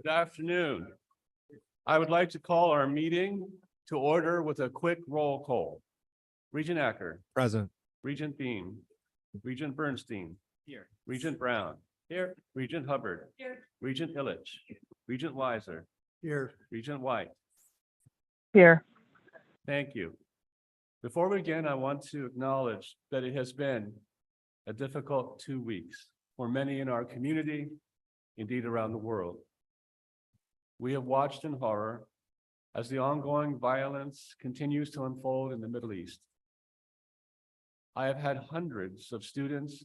afternoon. I would like to call our meeting to order with a quick roll call. Regent Acker, Present. Regent Bean, Regent Bernstein. Here. Regent Brown. Here. Regent Hubbard. Here. Regent Illich. Regent Weiser. Here. Regent White. Here. Thank you. Before we begin, I want to acknowledge that it has been a difficult 2 weeks for many in our community, indeed around the world. We have watched in horror as the ongoing violence continues to unfold in the Middle East. I have had hundreds of students,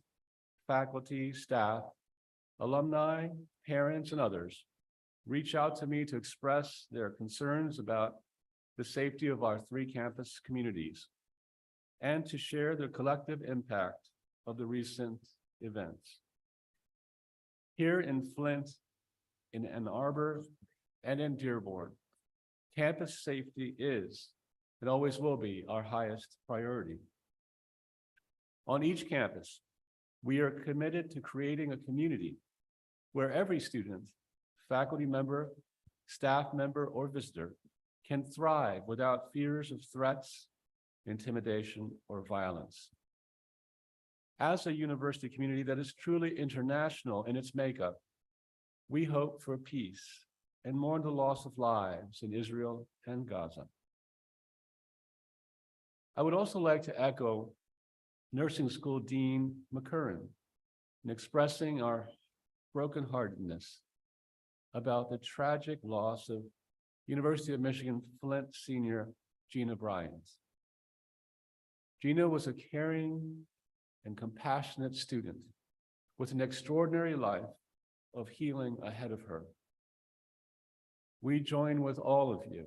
faculty, staff, alumni, parents, and others reach out to me to express their concerns about the safety of our 3 campus communities and to share the collective impact of the recent events. Here in Flint, in Ann Arbor, and in Dearborn, campus safety is and always will be our highest priority. On each campus, we are committed to creating a community where every student, faculty member, staff member, or visitor can thrive without fears of threats, intimidation, or violence. As a university community that is truly international in its makeup, we hope for peace and mourn the loss of lives in Israel and Gaza. I would also like to echo Nursing School Dean McCurran in expressing our brokenheartedness about the tragic loss of University of Michigan Flint senior Gina Bryant. Gina was a caring and compassionate student with an extraordinary life of healing ahead of her. We join with all of you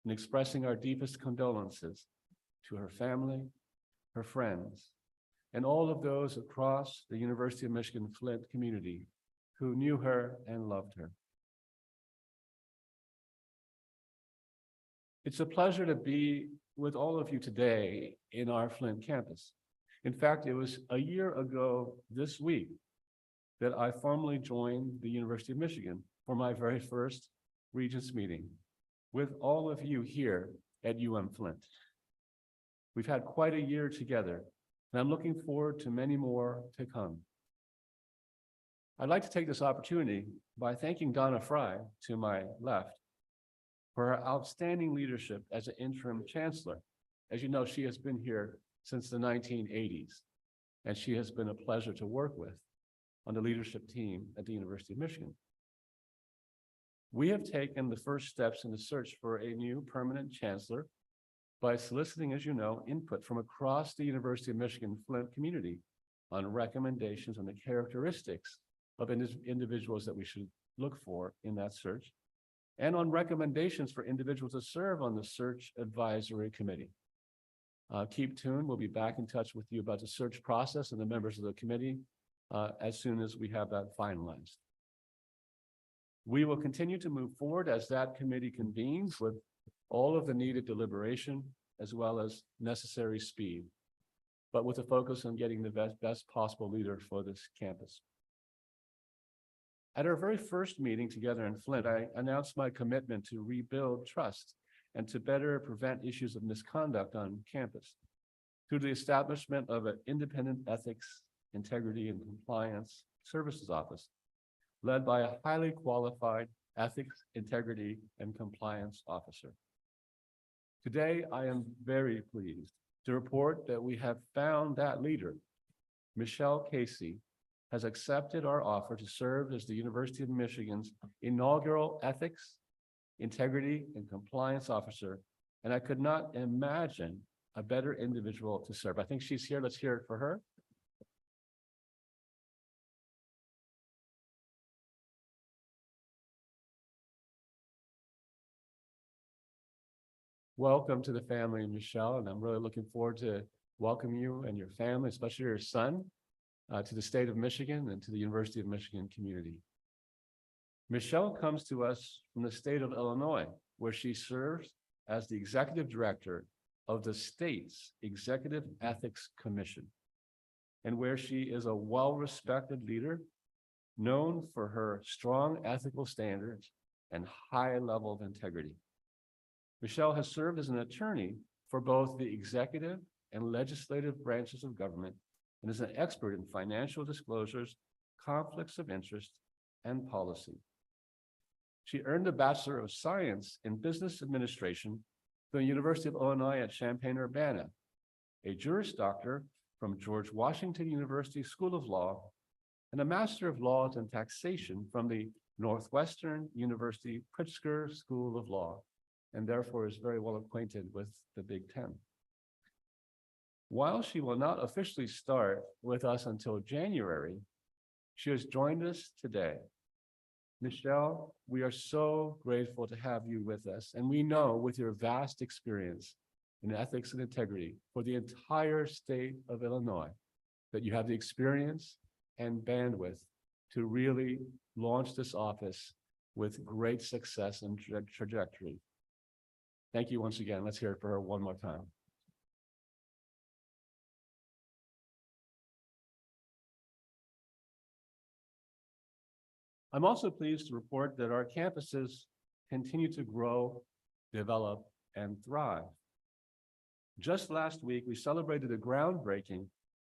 in expressing our deepest condolences to her family, her friends, and all of those across the University of Michigan Flint community who knew her and loved her. It's a pleasure to be with all of you today in our Flint campus. In fact, it was a year ago this week that I formally joined the University of Michigan for my very first Regents meeting with all of you here at Flint. We've had quite a year together, and I'm looking forward to many more to come. I'd like to take this opportunity by thanking Donna Fry, to my left, for her outstanding leadership as an interim chancellor. As you know, she has been here since the 1980s, and she has been a pleasure to work with on the leadership team at the University of Michigan. We have taken the first steps in the search for a new permanent chancellor by soliciting, as you know, input from across the University of Michigan Flint community on recommendations on the characteristics of individuals that we should look for in that search, and on recommendations for individuals to serve on the search advisory committee. Keep tuned. We'll be back in touch with you about the search process and the members of the committee as soon as we have that finalized. We will continue to move forward as that committee convenes with all of the needed deliberation as well as necessary speed, but with a focus on getting the best possible leader for this campus. At our very first meeting together in Flint, I announced my commitment to rebuild trust and to better prevent issues of misconduct on campus through the establishment of an independent ethics, integrity, and compliance services office led by a highly qualified ethics, integrity, and compliance officer. Today, I am very pleased to report that we have found that leader. Michelle Casey has accepted our offer to serve as the University of Michigan's inaugural ethics, integrity, and compliance officer, and I could not imagine a better individual to serve. I think she's here. Let's hear it for her. Welcome to the family, Michelle, and I'm really looking forward to welcoming you and your family, especially your son, to the state of Michigan and to the University of Michigan community. Michelle comes to us from the state of Illinois, where she serves as the executive director of the state's Executive Ethics Commission, and where she is a well-respected leader known for her strong ethical standards and high level of integrity. Michelle has served as an attorney for both the executive and legislative branches of government and is an expert in financial disclosures, conflicts of interest, and policy. She earned a Bachelor of Science in Business Administration from the University of Illinois at Champaign-Urbana, a Juris Doctor from George Washington University School of Law, and a Master of Laws and Taxation from the Northwestern University Pritzker School of Law, and therefore is very well acquainted with the Big Ten. While she will not officially start with us until January, she has joined us today. Michelle, we are so grateful to have you with us, and we know with your vast experience in ethics and integrity for the entire state of Illinois, that you have the experience and bandwidth to really launch this office with great success and trajectory. Thank you once again. Let's hear it for her one more time. I'm also pleased to report that our campuses continue to grow, develop, and thrive. Just last week, we celebrated the groundbreaking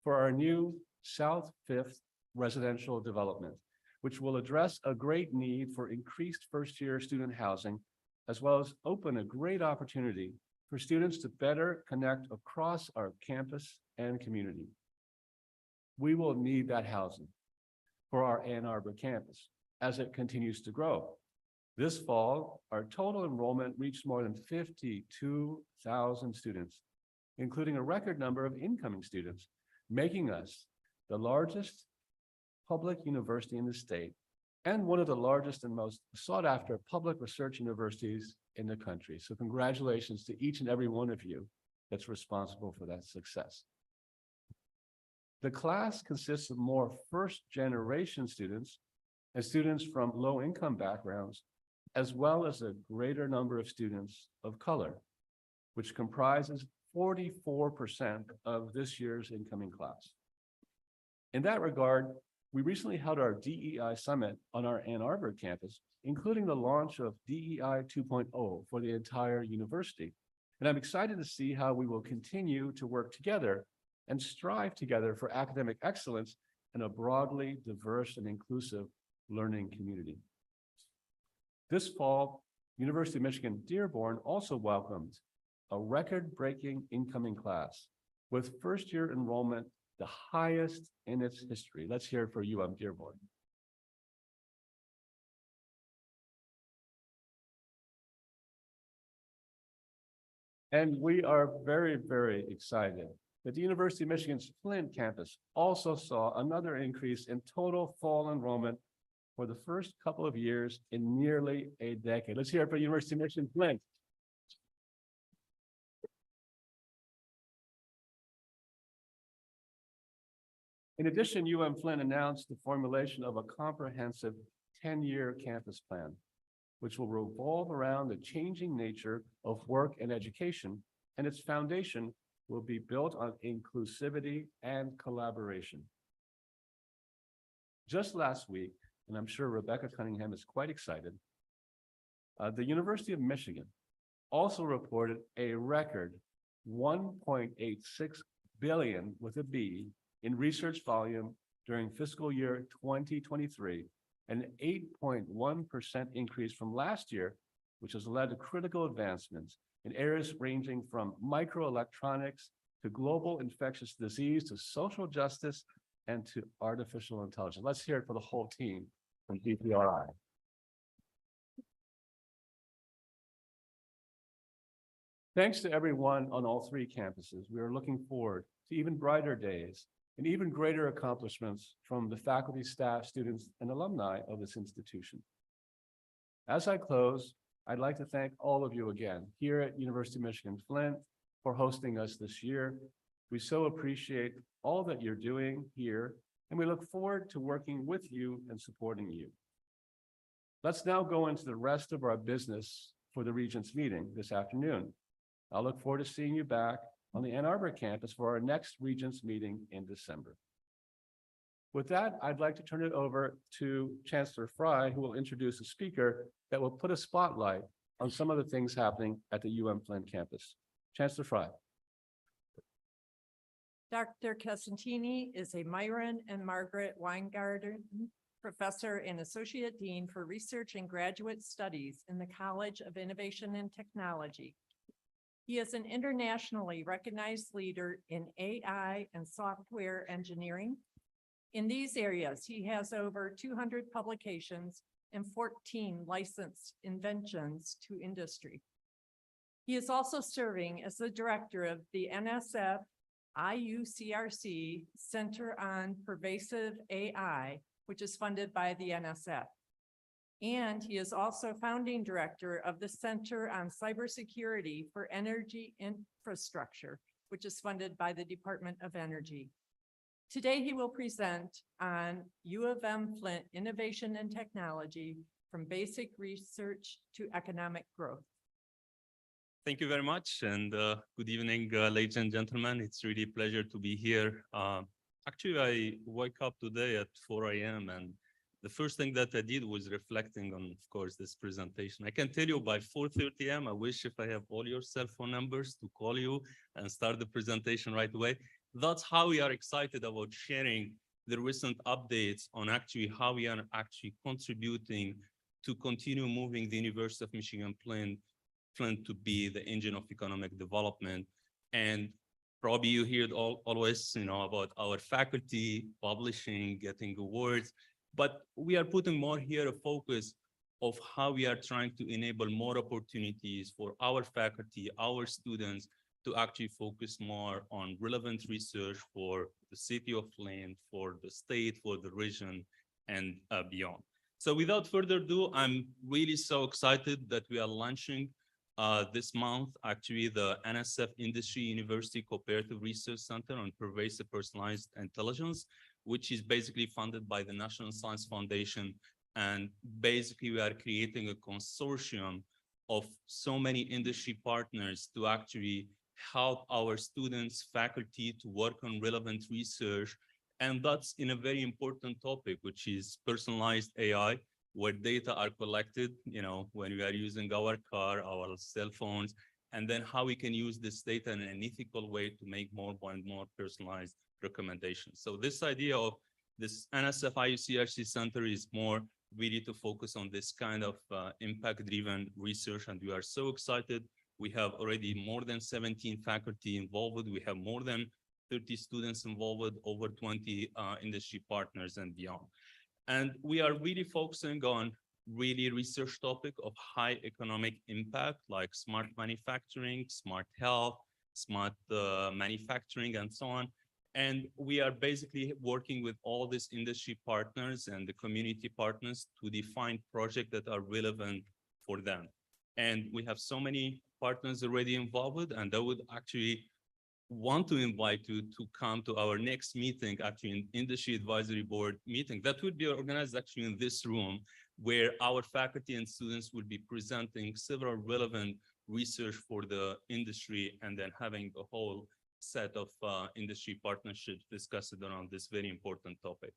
for our new South Fifth residential development, which will address a great need for increased first-year student housing, as well as open a great opportunity for students to better connect across our campus and community. We will need that housing for our Ann Arbor campus as it continues to grow. This fall, our total enrollment reached more than 52,000 students, including a record number of incoming students, making us the largest public university in the state and one of the largest and most sought after public research universities in the country. So congratulations to each and every one of you that's responsible for that success. The class consists of more first-generation students and students from low-income backgrounds, as well as a greater number of students of color, which comprises 44% of this year's incoming class. In that regard, we recently held our DEI Summit on our Ann Arbor campus, including the launch of DEI 2.0 for the entire university. And I'm excited to see how we will continue to work together and strive together for academic excellence in a broadly diverse and inclusive learning community. This fall, University of Michigan Dearborn also welcomed a record-breaking incoming class with first-year enrollment the highest in its history. Let's hear it for Dearborn. And we are very, very excited that the University of Michigan's Flint campus also saw another increase in total fall enrollment for the first couple of years in nearly a decade. Let's hear it for University of Michigan Flint. In addition, Flint announced the formulation of a comprehensive 10-year campus plan, which will revolve around the changing nature of work and education, and its foundation will be built on inclusivity and collaboration. Just last week, and I'm sure Rebecca Cunningham is quite excited, the University of Michigan also reported a record 1.86 billion with a B in research volume during fiscal year 2023, an 8.1% increase from last year, which has led to critical advancements in areas ranging from microelectronics to global infectious disease to social justice and to artificial intelligence. Let's hear it for the whole team from DPRI. Thanks to everyone on all three campuses, we are looking forward to even brighter days and even greater accomplishments from the faculty, staff, students, and alumni of this institution. As I close, I'd like to thank all of you again here at University of Michigan Flint for hosting us this year. We so appreciate all that you're doing here, and we look forward to working with you and supporting you. Let's now go into the rest of our business for the Regents meeting this afternoon. I look forward to seeing you back on the Ann Arbor campus for our next Regents meeting in December. With that, I'd like to turn it over to Chancellor Fry, who will introduce a speaker that will put a spotlight on some of the things happening at the Flint campus. Chancellor Fry. Dr. Casentini is a Myron and Margaret Weingarten Professor and Associate Dean for Research and Graduate Studies in the College of Innovation and Technology. He is an internationally recognized leader in AI and software engineering. In these areas, he has over 200 publications and 14 licensed inventions to industry. He is also serving as the director of the NSF IUCRC Center on Pervasive AI, which is funded by the NSF. And he is also founding director of the Center on Cybersecurity for Energy Infrastructure, which is funded by the Department of Energy. Today, he will present on U of M Flint Innovation and Technology from basic research to economic growth. Thank you very much, and good evening, ladies and gentlemen. It's really a pleasure to be here. Actually, I woke up today at 4 a.m. and the first thing that I did was reflecting on, of course, this presentation. I can tell you by 4:30 a.m., I wish if I have all your cell phone numbers to call you and start the presentation right away. That's how we are excited about sharing the recent updates on actually how we are actually contributing to continue moving the University of Michigan Flint to be the engine of economic development. And probably you hear it always, about our faculty publishing, getting awards, but we are putting more here a focus of how we are trying to enable more opportunities for our faculty, our students, to actually focus more on relevant research for the city of Flint, for the state, for the region, and beyond. So without further ado, I'm really so excited that we are launching this month, actually, the NSF Industry University Cooperative Research Center on Pervasive Personalized Intelligence, which is basically funded by the National Science Foundation. And basically, we are creating a consortium of so many industry partners to actually help our students, faculty to work on relevant research. And that's in a very important topic, which is personalized AI, where data are collected, when we are using our car, our cell phones, and then how we can use this data in an ethical way to make more and more personalized recommendations. So this idea of this NSF IUCRC Center is more really to focus on this kind of impact-driven research, and we are so excited. We have already more than 17 faculty involved. We have more than 30 students involved, over 20 industry partners and beyond. And we are really focusing on really research topic of high economic impact, like smart manufacturing, smart health, smart manufacturing, and so on. And we are basically working with all these industry partners and the community partners to define projects that are relevant for them. And we have so many partners already involved, and I would actually want to invite you to come to our next meeting, actually an industry advisory board meeting that would be organized actually in this room, where our faculty and students will be presenting several relevant research for the industry and then having a whole set of industry partnerships discussed around this very important topic.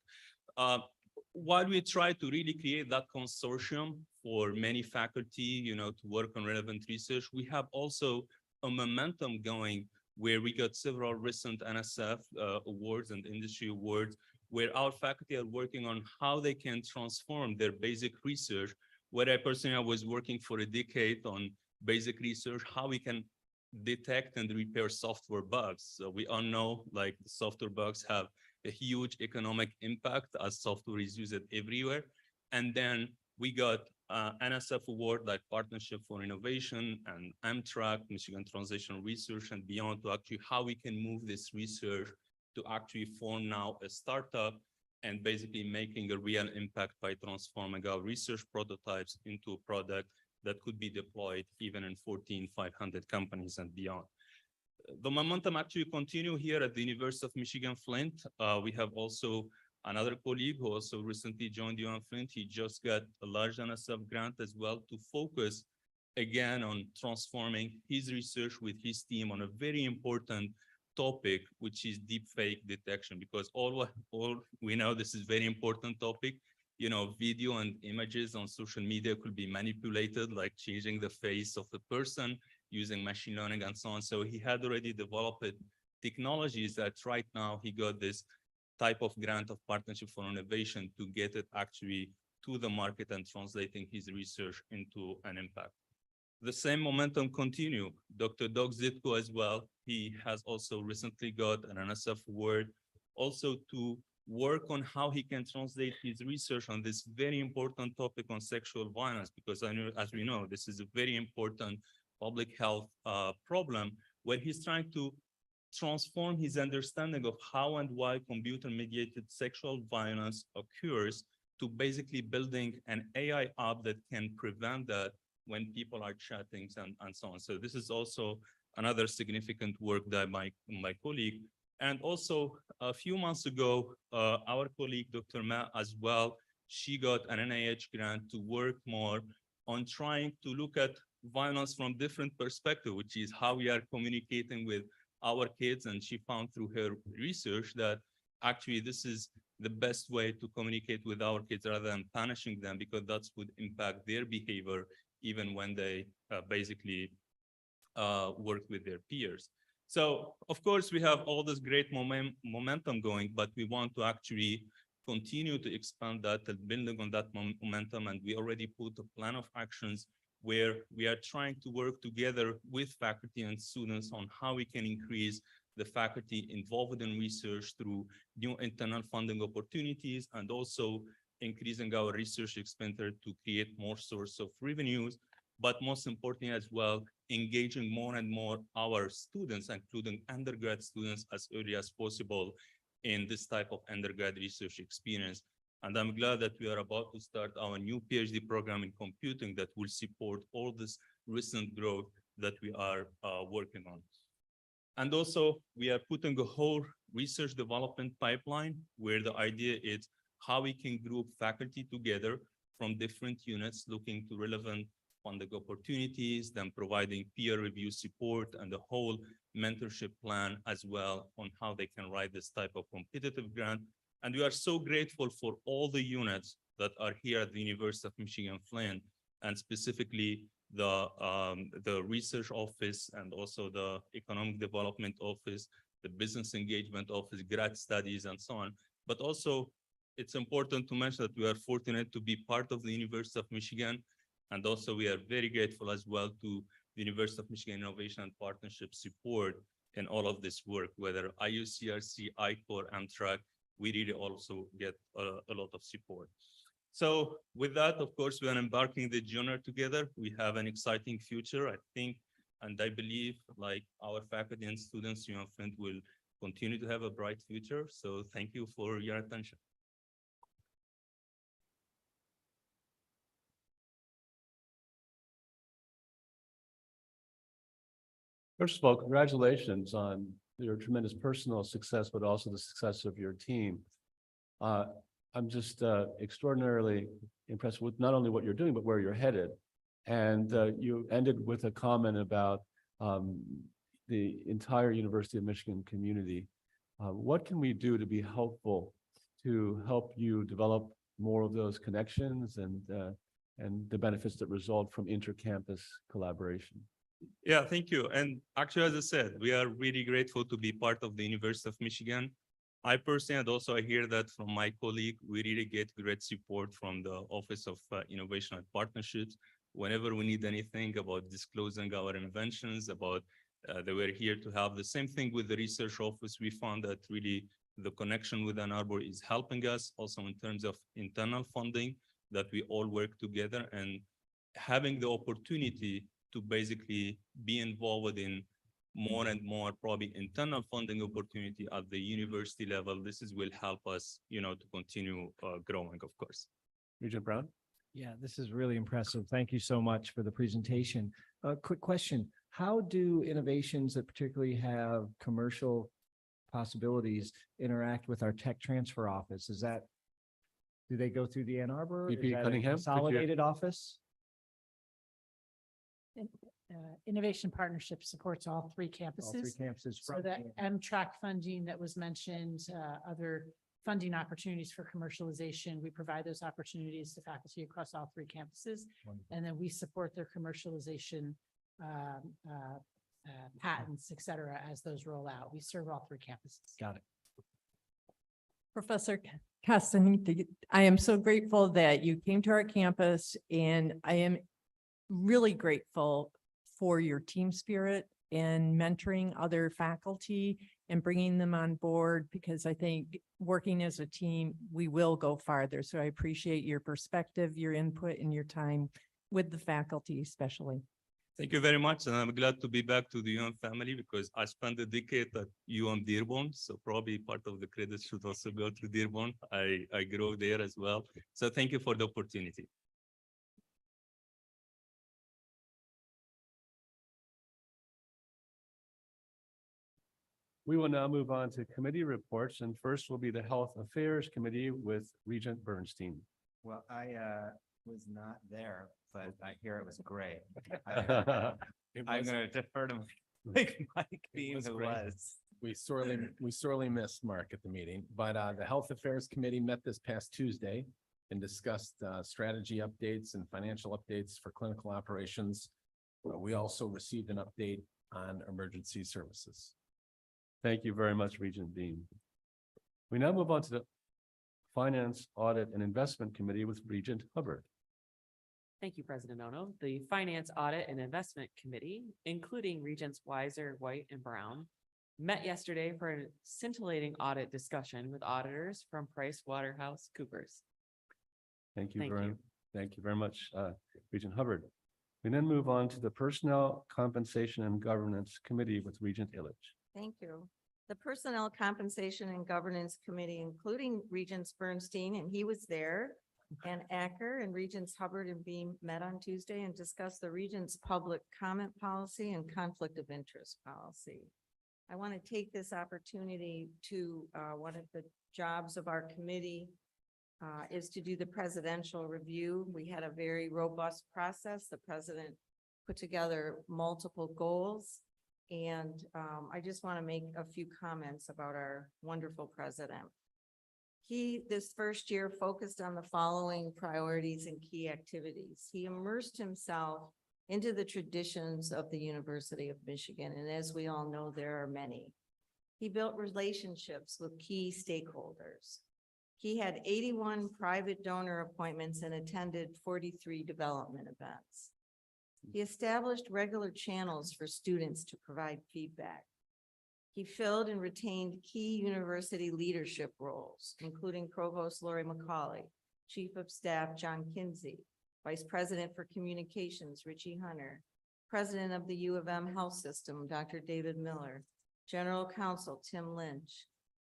While we try to really create that consortium for many faculty, to work on relevant research, we have also a momentum going where we got several recent NSF awards and industry awards, where our faculty are working on how they can transform their basic research, where I personally was working for a decade on basic research, how we can detect and repair software bugs. So we all know, like, the software bugs have a huge economic impact as software is used everywhere. And then we got NSF award like Partnership for Innovation and Amtrak, Michigan Transitional Research, and beyond, to actually how we can move this research to actually form now a startup and basically making a real impact by transforming our research prototypes into a product that could be deployed even in 500 companies and beyond. The momentum actually continue here at the University of Michigan Flint. We have also another colleague who also recently joined Flint. He just got a large NSF grant as well to focus again on transforming his research with his team on a very important topic, which is deepfake detection, because all we know this is very important topic. You know, video and images on social media could be manipulated, like changing the face of the person using machine learning and so on. So he had already developed technologies that right now he got this type of grant of partnership for innovation to get it actually to the market and translating his research into an impact. The same momentum continue. Dr. Doug Zitko as well. He has also recently got an NSF award also to work on how he can translate his research on this very important topic on sexual violence, because I know, as we know, this is a very important public health problem, where he's trying to transform his understanding of how and why computer-mediated sexual violence occurs to basically building an AI app that can prevent that when people are chatting and so on. So this is also another significant work that my colleague. And also a few months ago, our colleague, Dr. Ma as well, she got an NIH grant to work more on trying to look at violence from different perspectives, which is how we are communicating with our kids. And she found through her research that actually this is the best way to communicate with our kids rather than punishing them, because that would impact their behavior even when they basically work with their peers. So of course we have all this great momentum going, but we want to actually continue to expand that and building on that momentum. And we already put a plan of actions where we are trying to work together with faculty and students on how we can increase the faculty involved in research through new internal funding opportunities, and also increasing our research expenditure to create more source of revenues, but most importantly as well, engaging more and more our students, including undergrad students, as early as possible in this type of undergrad research experience. And I'm glad that we are about to start our new PhD program in computing that will support all this recent growth that we are working on. And also, we are putting a whole research development pipeline where the idea is how we can group faculty together from different units looking to relevant funding opportunities, then providing peer review support and the whole mentorship plan as well on how they can write this type of competitive grant. And we are so grateful for all the units that are here at the University of Michigan Flint, and specifically the research office and also the economic development office, the business engagement office, grad studies, and so on. But also, it's important to mention that we are fortunate to be part of the University of Michigan. And also we are very grateful as well to the University of Michigan Innovation and Partnership support in all of this work, whether IUCRC, ICOR, Amtrak, we really also get a lot of support. So with that, of course, we are embarking the journey together. We have an exciting future, I think, and I believe like our faculty and students, Flint will continue to have a bright future. So thank you for your attention. First of all, congratulations on your tremendous personal success, but also the success of your team. I'm just extraordinarily impressed with not only what you're doing, but where you're headed. And you ended with a comment about the entire University of Michigan community. What can we do to be helpful to help you develop more of those connections and the benefits that result from inter-campus collaboration? Yeah, thank you. And actually, as I said, we are really grateful to be part of the University of Michigan. I personally, and also I hear that from my colleague, we really get great support from the Office of Innovation and Partnerships. Whenever we need anything about disclosing our inventions, about that we're here to help. The same thing with the research office. We found that really the connection with Ann Arbor is helping us also in terms of internal funding, that we all work together and having the opportunity to basically be involved in more and more probably internal funding opportunity at the university level. This will help us, to continue growing, of course. Regent Brown? Yeah, this is really impressive. Thank you so much for the presentation. A quick question. How do innovations that particularly have commercial possibilities interact with our tech transfer office? Do they go through the Ann Arbor? VP Is that a Cunningham, could you- consolidated office? Innovation Partnership supports all three All three campuses. campuses. So from that Canada. MTRAC funding that was mentioned, other funding opportunities for commercialization, we provide those opportunities to faculty across all three campuses. Wonderful. And then we support their commercialization patents, et cetera, as those roll out. We serve all three campuses. Got it. Professor Castaneda, I am so grateful that you came to our campus, and I am really grateful for your team spirit and mentoring other faculty and bringing them on board, because I think working as a team, we will go farther. So I appreciate your perspective, your input, and your time with the faculty especially. Thank you very much, and I'm glad to be back to the UM family because I spent a decade at UM Dearborn, so probably part of the credit should also go to Dearborn. I grew there as well, so thank you for the opportunity. We will now move on to committee reports, and first will be the Health Affairs Committee with Regent Bernstein. Well, I was not there, but I hear it was great. It I'm was- gonna defer to Mike Beam, was who great. was. We sorely missed Mark at the meeting, but the Health Affairs Committee met this past Tuesday and discussed strategy updates and financial updates for clinical operations. We also received an update on emergency services. Thank you very much, Regent Dean. We now move on to the Finance, Audit, and Investment Committee with Regent Hubbard. Thank you, President Ono. The Finance, Audit, and Investment Committee, including Regents Weiser, White, and Brown, met yesterday for a scintillating audit discussion with auditors from PricewaterhouseCoopers. Thank you Thank very, you. thank you very much, Regent Hubbard. We then move on to the Personnel, Compensation, and Governance Committee with Regent Illich. Thank you. The Personnel Compensation and Governance Committee, including Regents Bernstein, and he was there, and Acker and Regents Hubbard and Beam met on Tuesday and discussed the Regents' public comment policy and conflict of interest policy. I want to take this opportunity to, one of the jobs of our committee is to do the presidential review. We had a very robust process. The president put together multiple goals. And I just want to make a few comments about our wonderful president. He, this first year, focused on the following priorities and key activities. He immersed himself into the traditions of the University of Michigan, and as we all know, there are many. He built relationships with key stakeholders. He had 81 private donor appointments and attended 43 development events. He established regular channels for students to provide feedback. He filled and retained key university leadership roles, including Provost Lori McCauley, Chief of Staff John Kinsey, Vice President for Communications Richie Hunter, President of the U of M Health System Dr. David Miller, General Counsel Tim Lynch.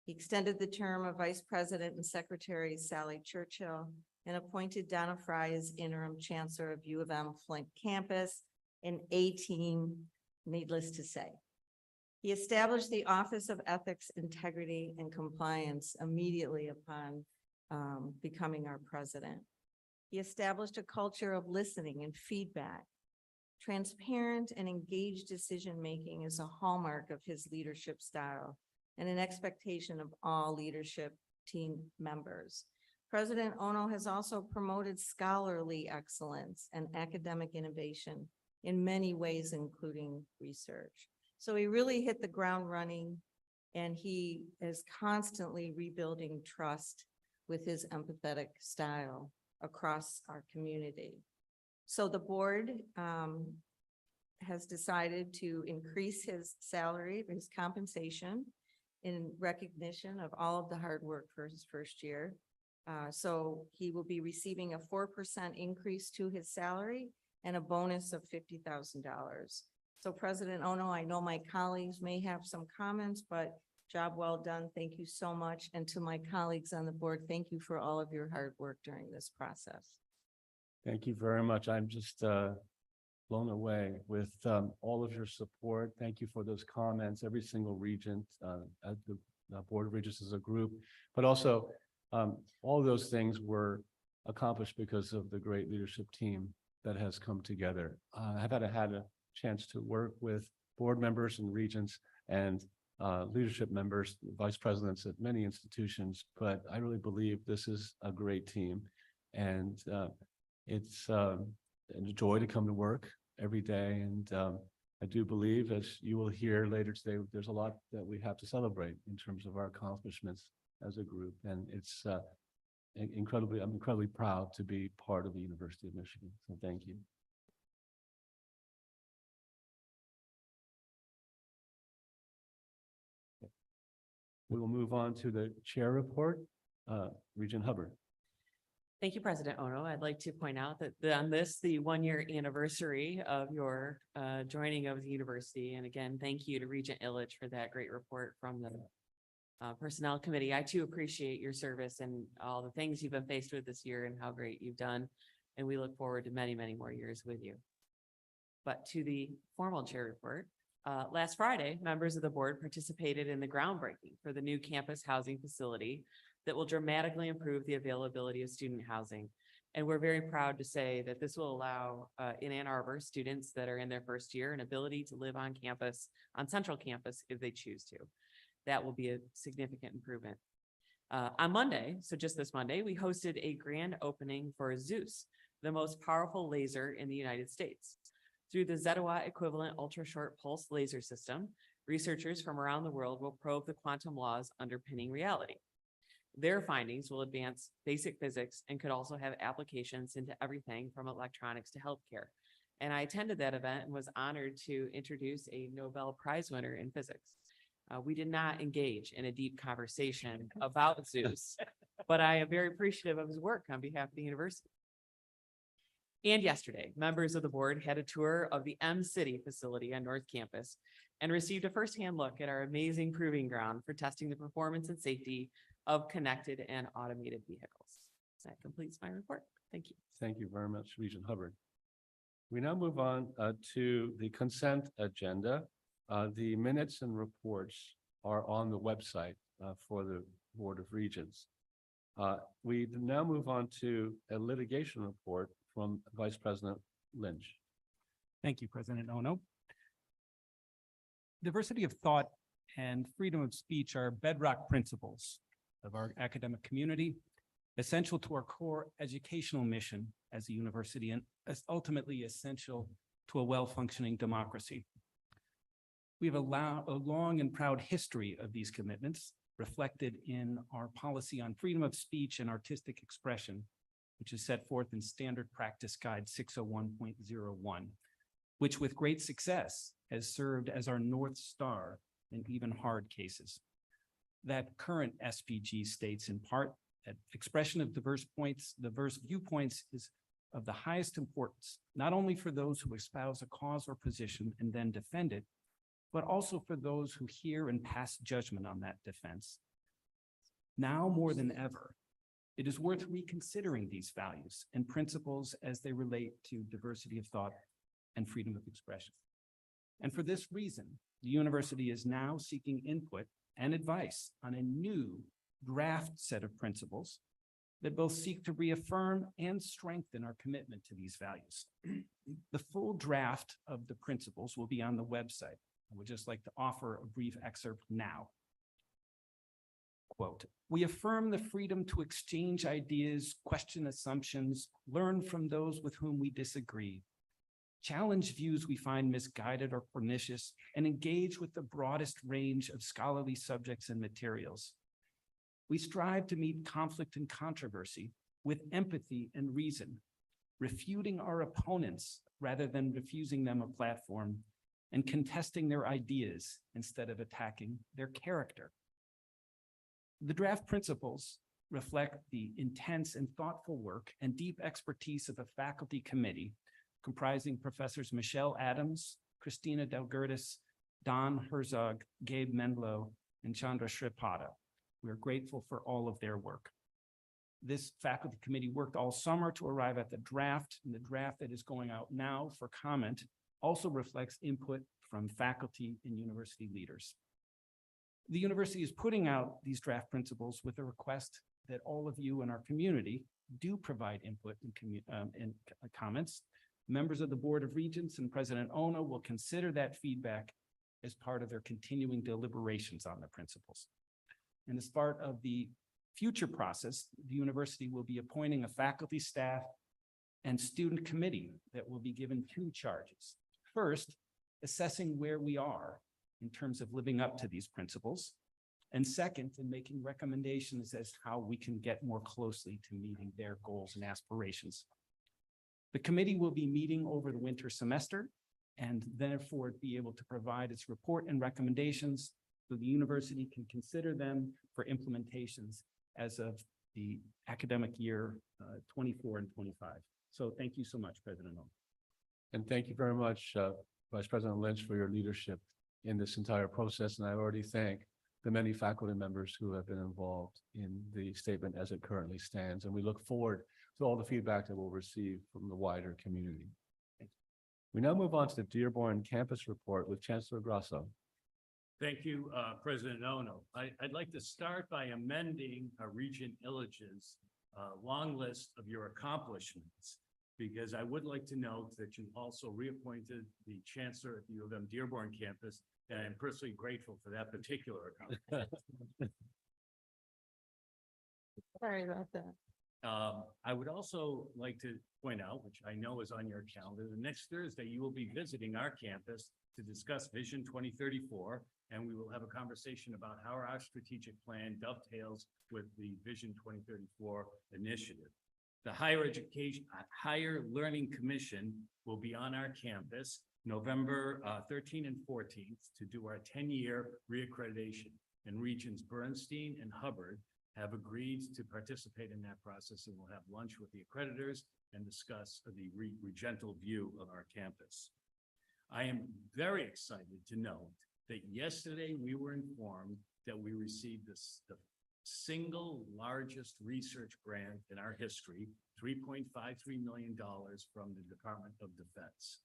He extended the term of Vice President and Secretary Sally Churchill and appointed Donna Fry as interim chancellor of U of M Flint campus, an A-team, needless to say. He established the Office of Ethics, Integrity, and Compliance immediately upon becoming our president. He established a culture of listening and feedback. Transparent and engaged decision-making is a hallmark of his leadership style and an expectation of all leadership team members. President Ono has also promoted scholarly excellence and academic innovation in many ways, including research. So he really hit the ground running, and he is constantly rebuilding trust with his empathetic style across our community. So the board has decided to increase his salary, his compensation, in recognition of all of the hard work for his first year. So he will be receiving a 4% increase to his salary and a bonus of $50,000. So President Ono, I know my colleagues may have some comments, but job well done. Thank you so much. And to my colleagues on the board, thank you for all of your hard work during this process. Thank you very much. I'm just blown away with all of your support. Thank you for those comments, every single regent, at the Board of Regents as a group, but also all of those things were accomplished because of the great leadership team that has come together. I've had a chance to work with board members and regents and leadership members, vice presidents at many institutions, but I really believe this is a great team. And it's a joy to come to work every day. And I do believe, as you will hear later today, there's a lot that we have to celebrate in terms of our accomplishments as a group. And it's I'm incredibly proud to be part of the University of Michigan. So thank you. We will move on to the chair report. Regent Hubbard. Thank you, President Ono. I'd like to point out that on this, the 1-year anniversary of your joining of the university. And again, thank you to Regent Illich for that great report from the Personnel Committee. I too appreciate your service and all the things you've been faced with this year and how great you've done. And we look forward to many, many more years with you. But to the formal chair report, last Friday, members of the board participated in the groundbreaking for the new campus housing facility that will dramatically improve the availability of student housing. And we're very proud to say that this will allow in Ann Arbor students that are in their first year an ability to live on campus, on Central Campus, if they choose to. That will be a significant improvement. On Monday, so just this Monday, we hosted a grand opening for Zeus, the most powerful laser in the United States. Through the zettawatt equivalent ultra short pulse laser system, researchers from around the world will probe the quantum laws underpinning reality. Their findings will advance basic physics and could also have applications into everything from electronics to healthcare. And I attended that event and was honored to introduce a Nobel Prize winner in physics. We did not engage in a deep conversation about Zeus, but I am very appreciative of his work on behalf of the university. And yesterday, members of the board had a tour of the M-City facility on North Campus and received a firsthand look at our amazing proving ground for testing the performance and safety of connected and automated vehicles. That completes my report. Thank you. Thank you very much, Regent Hubbard. We now move on to the consent agenda. The minutes and reports are on the website for the Board of Regents. We now move on to a litigation report from Vice President Lynch. Thank you, President Ono. Diversity of thought and freedom of speech are bedrock principles of our academic community, essential to our core educational mission as a university and ultimately essential to a well-functioning democracy. We have a long and proud history of these commitments reflected in our policy on freedom of speech and artistic expression, which is set forth in Standard Practice Guide 601.01, which with great success has served as our North Star in even hard cases. That current SPG states in part that expression of diverse viewpoints is of the highest importance, not only for those who espouse a cause or position and then defend it, but also for those who hear and pass judgment on that defense. Now more than ever, it is worth reconsidering these values and principles as they relate to diversity of thought and freedom of expression. And for this reason, the university is now seeking input and advice on a new draft set of principles that both seek to reaffirm and strengthen our commitment to these values. The full draft of the principles will be on the website. I would just like to offer a brief excerpt now. Quote, "We affirm the freedom to exchange ideas, question assumptions, learn from those with whom we disagree, challenge views we find misguided or pernicious, and engage with the broadest range of scholarly subjects and materials. We strive to meet conflict and controversy with empathy and reason, refuting our opponents rather than refusing them a platform, and contesting their ideas instead of attacking their character." The draft principles reflect the intense and thoughtful work and deep expertise of a faculty committee comprising Professors Michelle Adams, Christina Delgertis, Don Herzog, Gabe Menlo, and Chandra Sripada. We are grateful for all of their work. This faculty committee worked all summer to arrive at the draft, and the draft that is going out now for comment also reflects input from faculty and university leaders. The university is putting out these draft principles with a request that all of you in our community do provide input and comments Members of the Board of Regents and President Ono will consider that feedback as part of their continuing deliberations on the principles. And as part of the future process, the university will be appointing a faculty, staff, and student committee that will be given two charges. First, assessing where we are in terms of living up to these principles. And second, in making recommendations as how we can get more closely to meeting their goals and aspirations. The committee will be meeting over the winter semester and therefore be able to provide its report and recommendations so the university can consider them for implementations as of the academic year 24 and 25. So thank you so much, President Ono. And thank you very much, Vice President Lynch, for your leadership in this entire process. And I already thank the many faculty members who have been involved in the statement as it currently stands. And we look forward to all the feedback that we'll receive from the wider community. We now move on to the Dearborn campus report with Chancellor Grasso. Thank you, President Ono. I'd like to start by amending Regent Illich's long list of your accomplishments, because I would like to note that you also reappointed the Chancellor at the U of M Dearborn campus, and I'm personally grateful for that particular accomplishment. Sorry about that. I would also like to point out, which I know is on your calendar, the next Thursday, you will be visiting our campus to discuss Vision 2034, and we will have a conversation about how our strategic plan dovetails with the Vision 2034 initiative. The Higher Learning Commission will be on our campus November 13 and 14th to do our 10-year reaccreditation, and Regents Bernstein and Hubbard have agreed to participate in that process, and we'll have lunch with the accreditors and discuss the regental view of our campus. I am very excited to note that yesterday we were informed that we received the single largest research grant in our history, $3.53 million from the Department of Defense.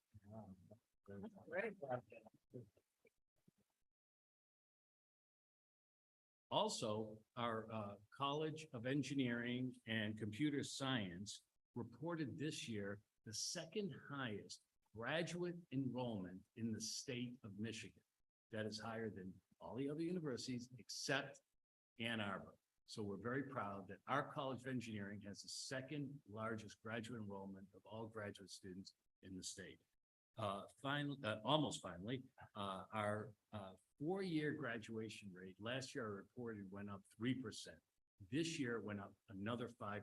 Also, our College of Engineering and Computer Science reported this year the second highest graduate enrollment in the state of Michigan. That is higher than all the other universities except Ann Arbor. So we're very proud that our College of Engineering has the second largest graduate enrollment of all graduate students in the state. Almost finally, our four-year graduation rate, last year I reported went up 3%. This year it went up another 5%.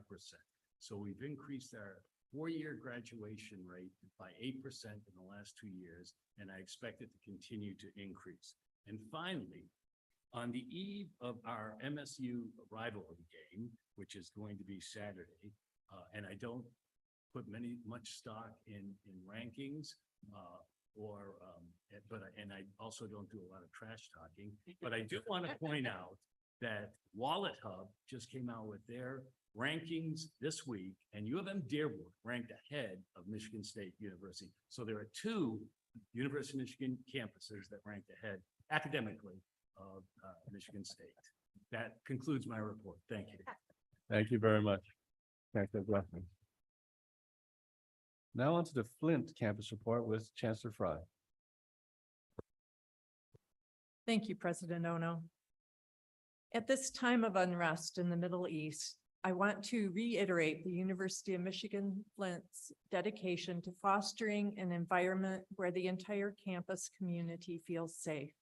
So we've increased our four-year graduation rate by 8% in the last 2 years, and I expect it to continue to increase. And finally, on the eve of our MSU rivalry game, which is going to be Saturday, and I don't put much stock in rankings, and I also don't do a lot of trash talking, but I do want to point out that Wallet Hub just came out with their rankings this week, and U of M Dearborn ranked ahead of Michigan State University. So there are two University of Michigan campuses that ranked ahead academically of Michigan State. That concludes my report. Thank you. Thank you very much. Chancellor Grasso. Now on to the Flint campus report with Chancellor Fry. Thank you, President Ono. At this time of unrest in the Middle East, I want to reiterate the University of Michigan Flint's dedication to fostering an environment where the entire campus community feels safe.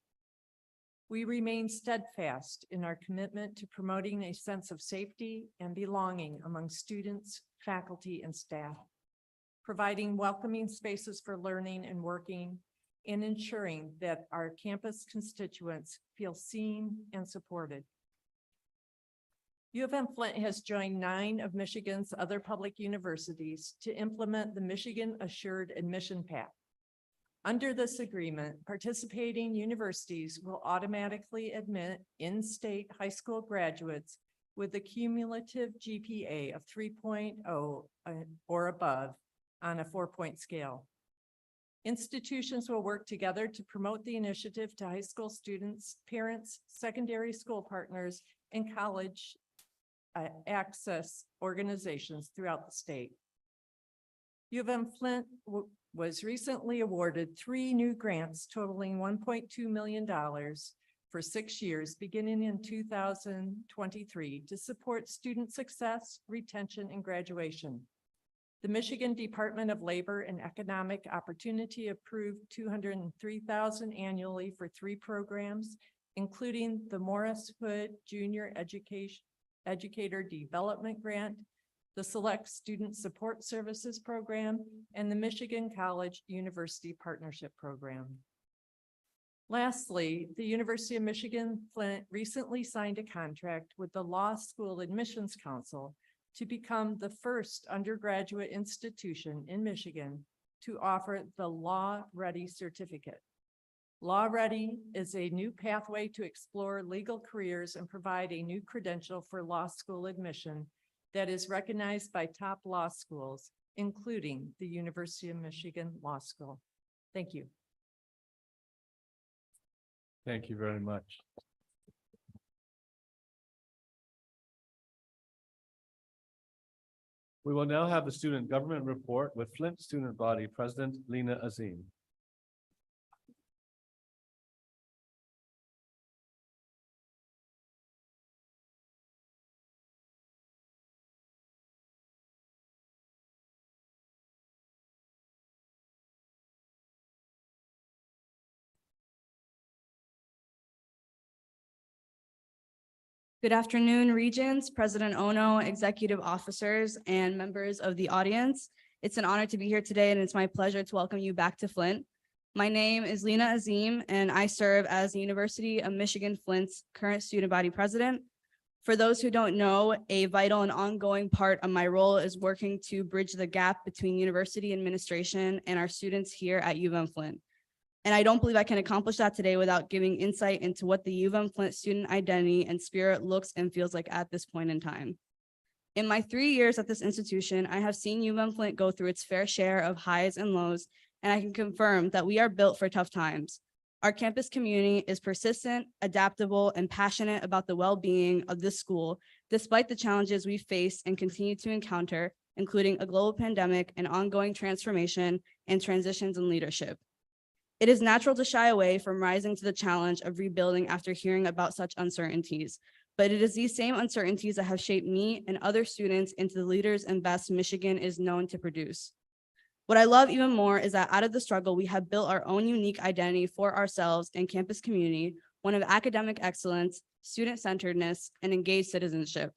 We remain steadfast in our commitment to promoting a sense of safety and belonging among students, faculty, and staff, providing welcoming spaces for learning and working, and ensuring that our campus constituents feel seen and supported. U of M Flint has joined 9 of Michigan's other public universities to implement the Michigan Assured Admission Path. Under this agreement, participating universities will automatically admit in-state high school graduates with a cumulative GPA of 3.0 or above on a 4-point scale. Institutions will work together to promote the initiative to high school students, parents, secondary school partners, and college access organizations throughout the state. U of M Flint was recently awarded 3 new grants totaling $1.2 million for 6 years, beginning in 2023, to support student success, retention, and graduation. The Michigan Department of Labor and Economic Opportunity approved $203,000 annually for 3 programs, including the Morris Hood Junior Educator Development Grant, the Select Student Support Services Program, and the Michigan College University Partnership Program. Lastly, the University of Michigan Flint recently signed a contract with the Law School Admissions Council to become the first undergraduate institution in Michigan to offer the Law Ready certificate. Law Ready is a new pathway to explore legal careers and provide a new credential for law school admission that is recognized by top law schools, including the University of Michigan Law School. Thank you. Thank you very much. We will now have the student government report with Flint Student Body President Lena Azim. Good afternoon, Regents, President Ono, executive officers, and members of the audience. It's an honor to be here today, and it's my pleasure to welcome you back to Flint. My name is Lena Azim, and I serve as the University of Michigan Flint's current student body president. For those who don't know, a vital and ongoing part of my role is working to bridge the gap between university administration and our students here at U of M Flint. And I don't believe I can accomplish that today without giving insight into what the U of M Flint student identity and spirit looks and feels like at this point in time. In my 3 years at this institution, I have seen U of M Flint go through its fair share of highs and lows, and I can confirm that we are built for tough times. Our campus community is persistent, adaptable, and passionate about the well-being of this school, despite the challenges we face and continue to encounter, including a global pandemic and ongoing transformation and transitions in leadership. It is natural to shy away from rising to the challenge of rebuilding after hearing about such uncertainties, but it is these same uncertainties that have shaped me and other students into the leaders and best Michigan is known to produce. What I love even more is that out of the struggle, we have built our own unique identity for ourselves and campus community, one of academic excellence, student-centeredness, and engaged citizenship.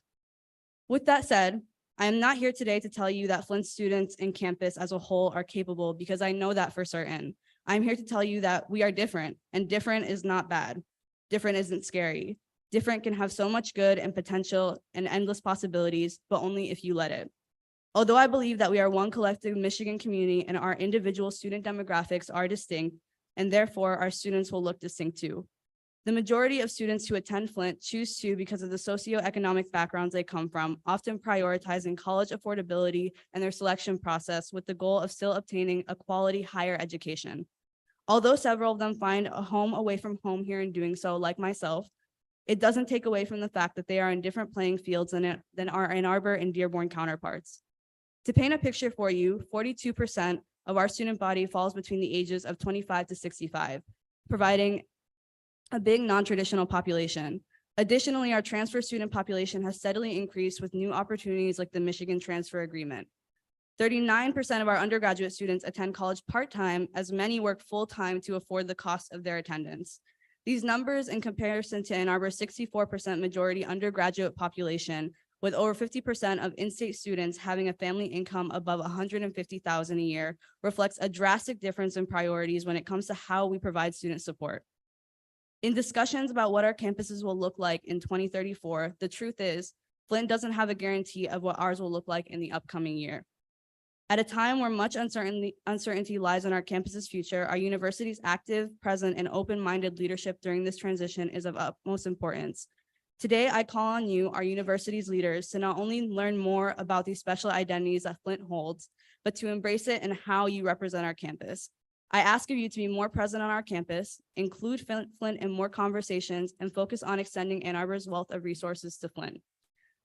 With that said, I am not here today to tell you that Flint students and campus as a whole are capable, because I know that for certain. I'm here to tell you that we are different, and different is not bad. Different isn't scary. Different can have so much good and potential and endless possibilities, but only if you let it. Although I believe that we are one collective Michigan community and our individual student demographics are distinct, and therefore our students will look distinct too. The majority of students who attend Flint choose to because of the socioeconomic backgrounds they come from, often prioritizing college affordability and their selection process with the goal of still obtaining a quality higher education. Although several of them find a home away from home here in doing so, like myself, it doesn't take away from the fact that they are in different playing fields than our Ann Arbor and Dearborn counterparts. To paint a picture for you, 42% of our student body falls between the ages of 25 to 65, providing a big non-traditional population. Additionally, our transfer student population has steadily increased with new opportunities like the Michigan Transfer Agreement. 39% of our undergraduate students attend college part-time, as many work full-time to afford the cost of their attendance. These numbers, in comparison to Ann Arbor's 64% majority undergraduate population, with over 50% of in-state students having a family income above $150,000 a year, reflects a drastic difference in priorities when it comes to how we provide student support. In discussions about what our campuses will look like in 2034, the truth is, Flint doesn't have a guarantee of what ours will look like in the upcoming year. At a time where much uncertainty lies on our campus's future, our university's active, present, and open-minded leadership during this transition is of utmost importance. Today, I call on you, our university's leaders, to not only learn more about these special identities that Flint holds, but to embrace it and how you represent our campus. I ask of you to be more present on our campus, include Flint in more conversations, and focus on extending Ann Arbor's wealth of resources to Flint.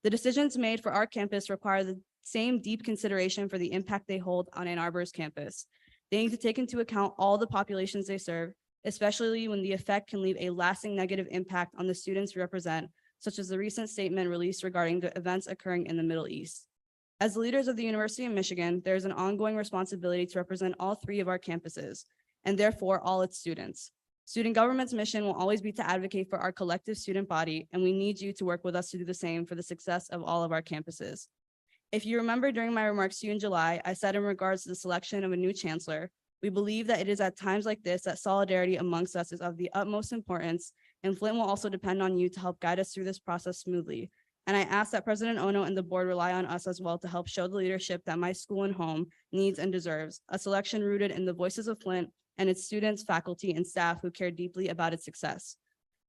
The decisions made for our campus require the same deep consideration for the impact they hold on Ann Arbor's campus. They need to take into account all the populations they serve, especially when the effect can leave a lasting negative impact on the students we represent, such as the recent statement released regarding the events occurring in the Middle East. As the leaders of the University of Michigan, there is an ongoing responsibility to represent all three of our campuses, and therefore all its students. Student government's mission will always be to advocate for our collective student body, and we need you to work with us to do the same for the success of all of our campuses. If you remember during my remarks to you in July, I said in regards to the selection of a new chancellor, we believe that it is at times like this that solidarity amongst us is of the utmost importance, and Flint will also depend on you to help guide us through this process smoothly. And I ask that President Ono and the board rely on us as well to help show the leadership that my school and home needs and deserves, a selection rooted in the voices of Flint and its students, faculty, and staff who care deeply about its success.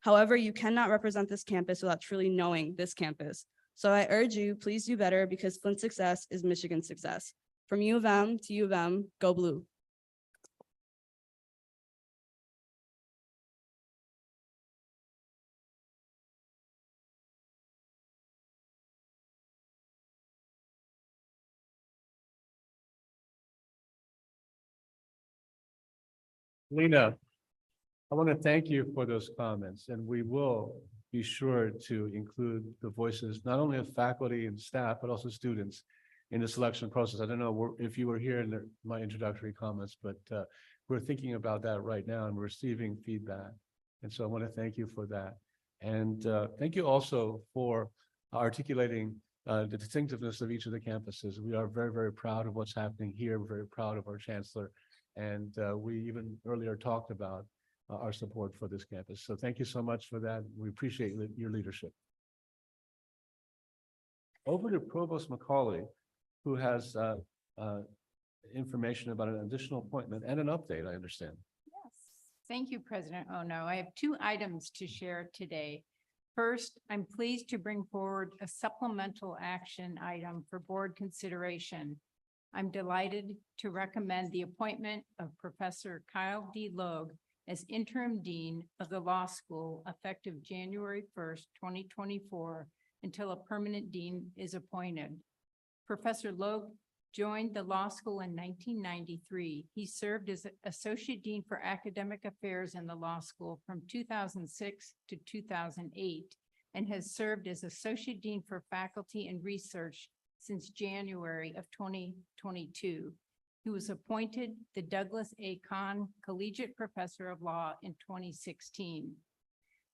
However, you cannot represent this campus without truly knowing this campus. So I urge you, please do better, because Flint's success is Michigan's success. From U of M to U of M, go blue. Lena, I want to thank you for those comments, and we will be sure to include the voices, not only of faculty and staff, but also students in the selection process. I don't know if you were here in my introductory comments, but we're thinking about that right now and we're receiving feedback. And so I want to thank you for that. And thank you also for articulating the distinctiveness of each of the campuses. We are very, very proud of what's happening here. We're very proud of our chancellor. And we even earlier talked about our support for this campus. So thank you so much for that. We appreciate your leadership. Over to Provost Macaulay, who has information about an additional appointment and an update, I understand. Yes, thank you, President Ono. I have two items to share today. First, I'm pleased to bring forward a supplemental action item for board consideration. I'm delighted to recommend the appointment of Professor Kyle D. Logue as interim dean of the law school effective January 1st, 2024, until a permanent dean is appointed. Professor Logue joined the law school in 1993. He served as Associate Dean for Academic Affairs in the law school from 2006 to 2008, and has served as Associate Dean for Faculty and Research since January of 2022. He was appointed the Douglas A. Kahn Collegiate Professor of Law in 2016.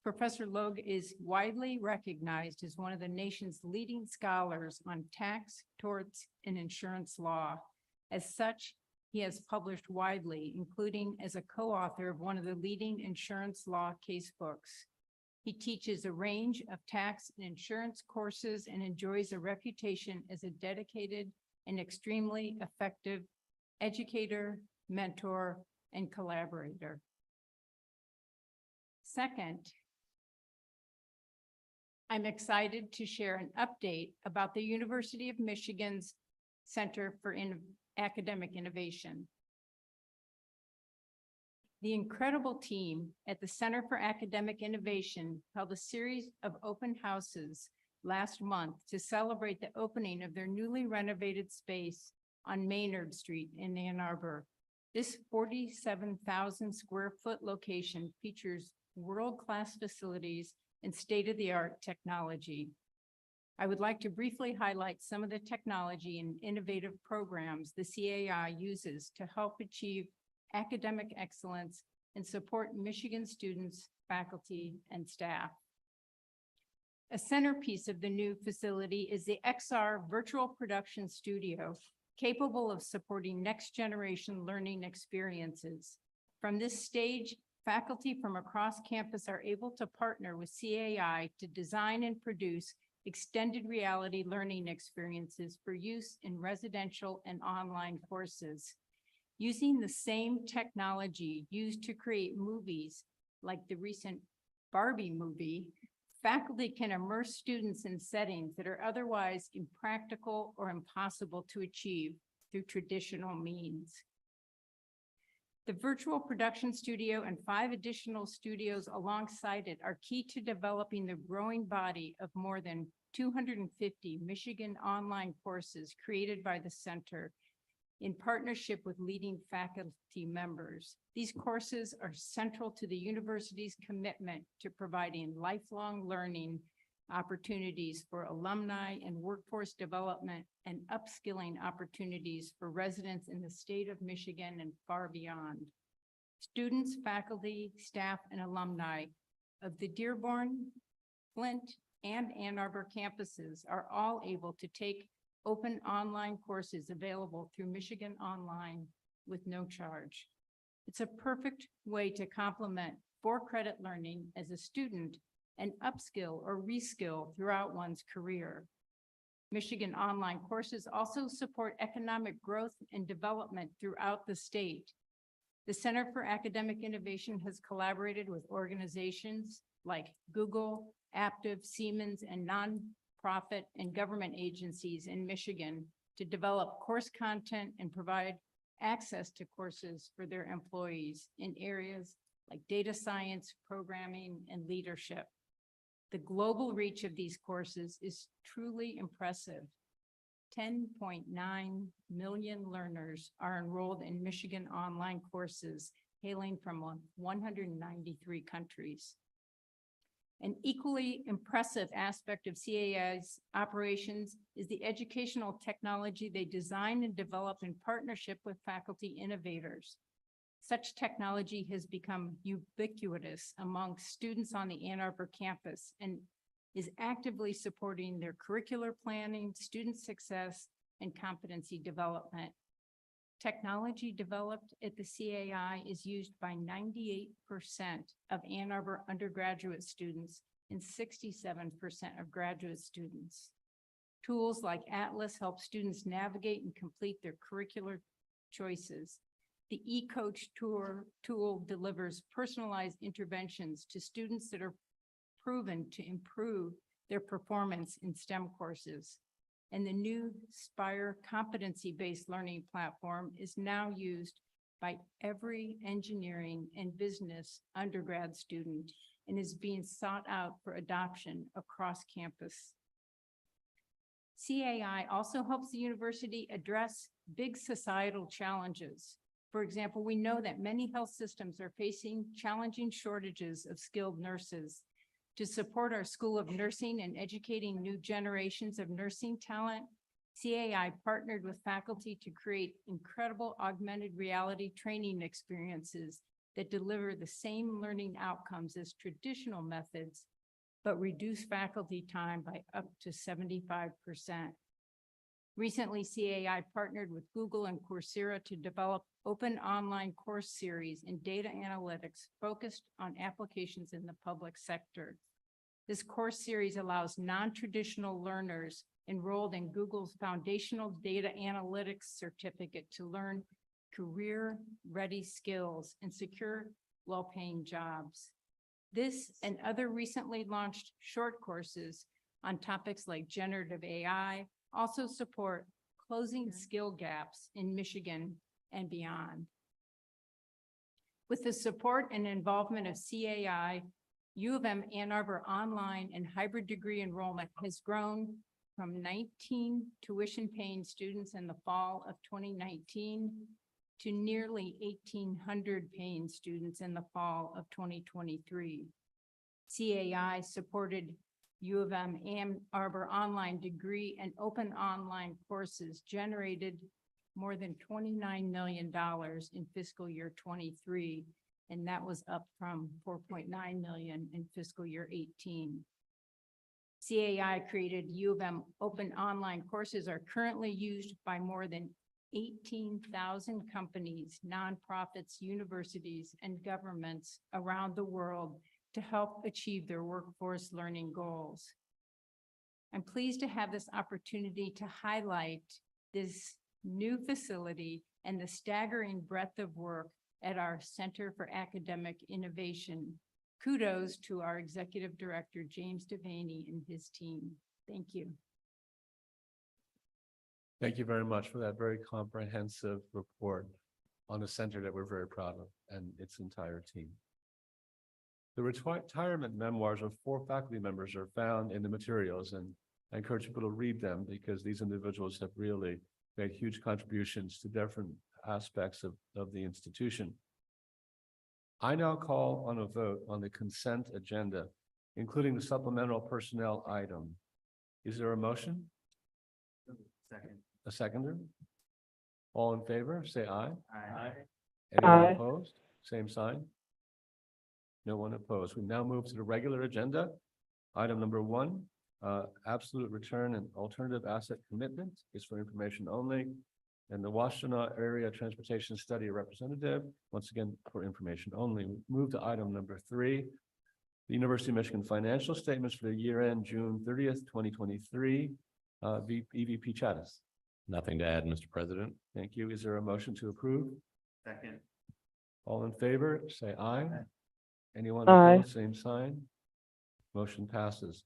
Professor Logue is widely recognized as one of the nation's leading scholars on tax, torts, and insurance law. As such, he has published widely, including as a co-author of one of the leading insurance law casebooks. He teaches a range of tax and insurance courses and enjoys a reputation as a dedicated and extremely effective educator, mentor, and collaborator. Second, I'm excited to share an update about the University of Michigan's Center for Academic Innovation. The incredible team at the Center for Academic Innovation held a series of open houses last month to celebrate the opening of their newly renovated space on Maynard Street in Ann Arbor. This 47,000 square foot location features world-class facilities and state-of-the-art technology. I would like to briefly highlight some of the technology and innovative programs the CAI uses to help achieve academic excellence and support Michigan students, faculty, and staff. A centerpiece of the new facility is the XR Virtual Production Studio, capable of supporting next-generation learning experiences. From this stage, faculty from across campus are able to partner with CAI to design and produce extended reality learning experiences for use in residential and online courses. Using the same technology used to create movies like the recent Barbie movie, faculty can immerse students in settings that are otherwise impractical or impossible to achieve through traditional means. The virtual production studio and 5 additional studios alongside it are key to developing the growing body of more than 250 Michigan online courses created by the center in partnership with leading faculty members. These courses are central to the university's commitment to providing lifelong learning opportunities for alumni and workforce development and upskilling opportunities for residents in the state of Michigan and far beyond. Students, faculty, staff, and alumni of the Dearborn, Flint, and Ann Arbor campuses are all able to take open online courses available through Michigan Online with no charge. It's a perfect way to complement for-credit learning as a student and upskill or reskill throughout one's career. Michigan Online courses also support economic growth and development throughout the state. The Center for Academic Innovation has collaborated with organizations like Google, Aptiv, Siemens, and nonprofit and government agencies in Michigan to develop course content and provide access to courses for their employees in areas like data science, programming, and leadership. The global reach of these courses is truly impressive. 10.9 million learners are enrolled in Michigan Online courses hailing from 193 countries. An equally impressive aspect of CAI's operations is the educational technology they design and develop in partnership with faculty innovators. Such technology has become ubiquitous among students on the Ann Arbor campus and is actively supporting their curricular planning, student success, and competency development. Technology developed at the CAI is used by 98% of Ann Arbor undergraduate students and 67% of graduate students. Tools like Atlas help students navigate and complete their curricular choices. The eCoach tool delivers personalized interventions to students that are proven to improve their performance in STEM courses. And the new Spire competency-based learning platform is now used by every engineering and business undergrad student and is being sought out for adoption across campus. CAI also helps the university address big societal challenges. For example, we know that many health systems are facing challenging shortages of skilled nurses. To support our School of Nursing and educating new generations of nursing talent, CAI partnered with faculty to create incredible augmented reality training experiences that deliver the same learning outcomes as traditional methods, but reduce faculty time by up to 75%. Recently, CAI partnered with Google and Coursera to develop open online course series in data analytics focused on applications in the public sector. This course series allows non-traditional learners enrolled in Google's foundational data analytics certificate to learn career-ready skills and secure well-paying jobs. This and other recently launched short courses on topics like generative AI also support closing skill gaps in Michigan and beyond. With the support and involvement of CAI, U of M Ann Arbor online and hybrid degree enrollment has grown from 19 tuition-paying students in the fall of 2019 to nearly 1,800 paying students in the fall of 2023. CAI supported U of M Ann Arbor online degree and open online courses generated more than $29 million in fiscal year 23, and that was up from 4.9 million in fiscal year 18. CAI created U of M open online courses are currently used by more than 18,000 companies, nonprofits, universities, and governments around the world to help achieve their workforce learning goals. I'm pleased to have this opportunity to highlight this new facility and the staggering breadth of work at our Center for Academic Innovation. Kudos to our Executive Director, James Devaney, and his team. Thank you. Thank you very much for that very comprehensive report on a center that we're very proud of and its entire team. The retirement memoirs of 4 faculty members are found in the materials, and I encourage people to read them because these individuals have really made huge contributions to different aspects of the institution. I now call on a vote on the consent agenda, including the supplemental personnel item. Is there a motion? Second. A seconder? All in favor, say aye. Aye. Anyone Aye. opposed? Same sign. No one opposed. We now move to the regular agenda. Item number 1, absolute return and alternative asset commitment is for information only. And the Washtenaw Area Transportation Study Representative, once again, for information only. We move to item number 3, the University of Michigan financial statements for the year end June 30th, 2023. EVP Chattis. Nothing to add, Mr. President. Thank you. Is there a motion to approve? Second. All in favor, say aye. Anyone Aye. opposed, same sign. Motion passes.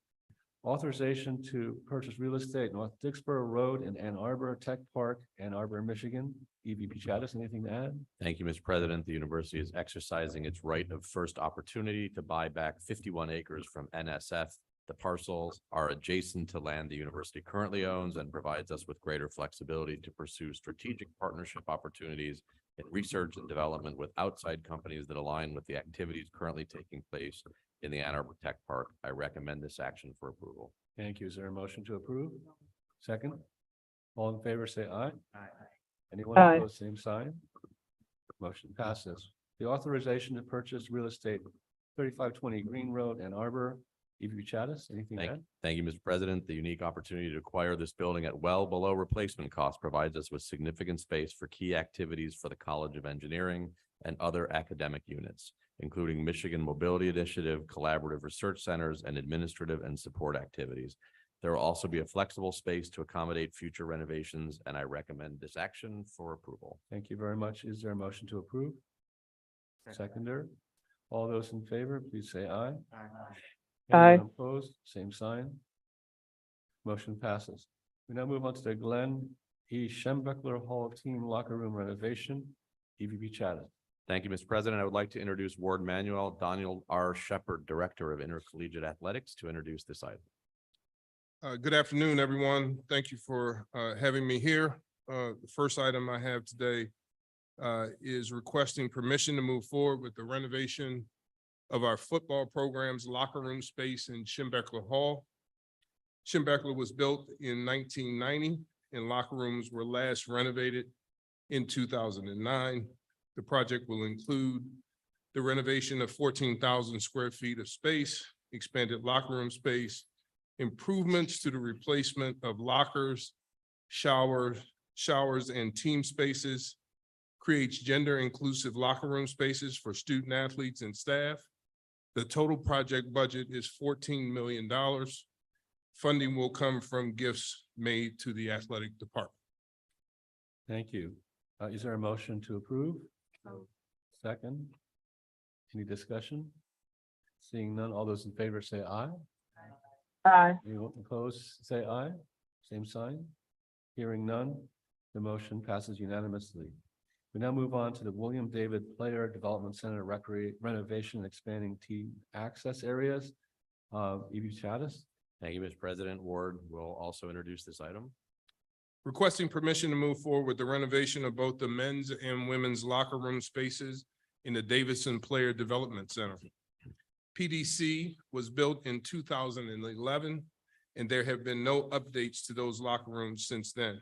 Authorization to purchase real estate North Dixboro Road in Ann Arbor Tech Park, Ann Arbor, Michigan. EVP Chattis, anything to add? Thank you, Mr. President. The university is exercising its right of first opportunity to buy back 51 acres from NSF. The parcels are adjacent to land the university currently owns and provides us with greater flexibility to pursue strategic partnership opportunities in research and development with outside companies that align with the activities currently taking place in the Ann Arbor Tech Park. I recommend this action for approval. Thank you. Is there a motion to approve? Second? All in favor, say aye. Aye. Anyone Aye. opposed, same sign. Motion passes. The authorization to purchase real estate 3520 Green Road, Ann Arbor. EVP Chattis, anything to add? Thank you, Mr. President. The unique opportunity to acquire this building at well below replacement cost provides us with significant space for key activities for the College of Engineering and other academic units, including Michigan Mobility Initiative, collaborative research centers, and administrative and support activities. There will also be a flexible space to accommodate future renovations, and I recommend this action for approval. Thank you very much. Is there a motion to approve? Seconder? All those in favor, please say aye. Aye. Anyone opposed, same sign. Motion passes. We now move on to the Glenn E. Schembeckler Hall Team Locker Room renovation. EVP Chattis. Thank you, Mr. President. I would like to introduce Ward Manuel Daniel R. Shepherd, Director of Intercollegiate Athletics, to introduce this item. Good afternoon, everyone. Thank you for having me here. The first item I have today is requesting permission to move forward with the renovation of our football program's locker room space in Schembeckler Hall. Schembeckler was built in 1990 and locker rooms were last renovated in 2009. The project will include the renovation of 14,000 square feet of space, expanded locker room space, improvements to the replacement of lockers, showers, and team spaces, creates gender inclusive locker room spaces for student athletes and staff. The total project budget is $14 million. Funding will come from gifts made to the athletic department. Thank you. Is there a motion to approve? Second? Any discussion? Seeing none, all those in favor say aye. Aye. Anyone opposed, say aye. Same sign. Hearing none, the motion passes unanimously. We now move on to the William David Player Development Center renovation and expanding team access areas. EVP Chattis. Thank you, Mr. President. Ward will also introduce this item. Requesting permission to move forward with the renovation of both the men's and women's locker room spaces in the Davidson Player Development Center. PDC was built in 2011, and there have been no updates to those locker rooms since then.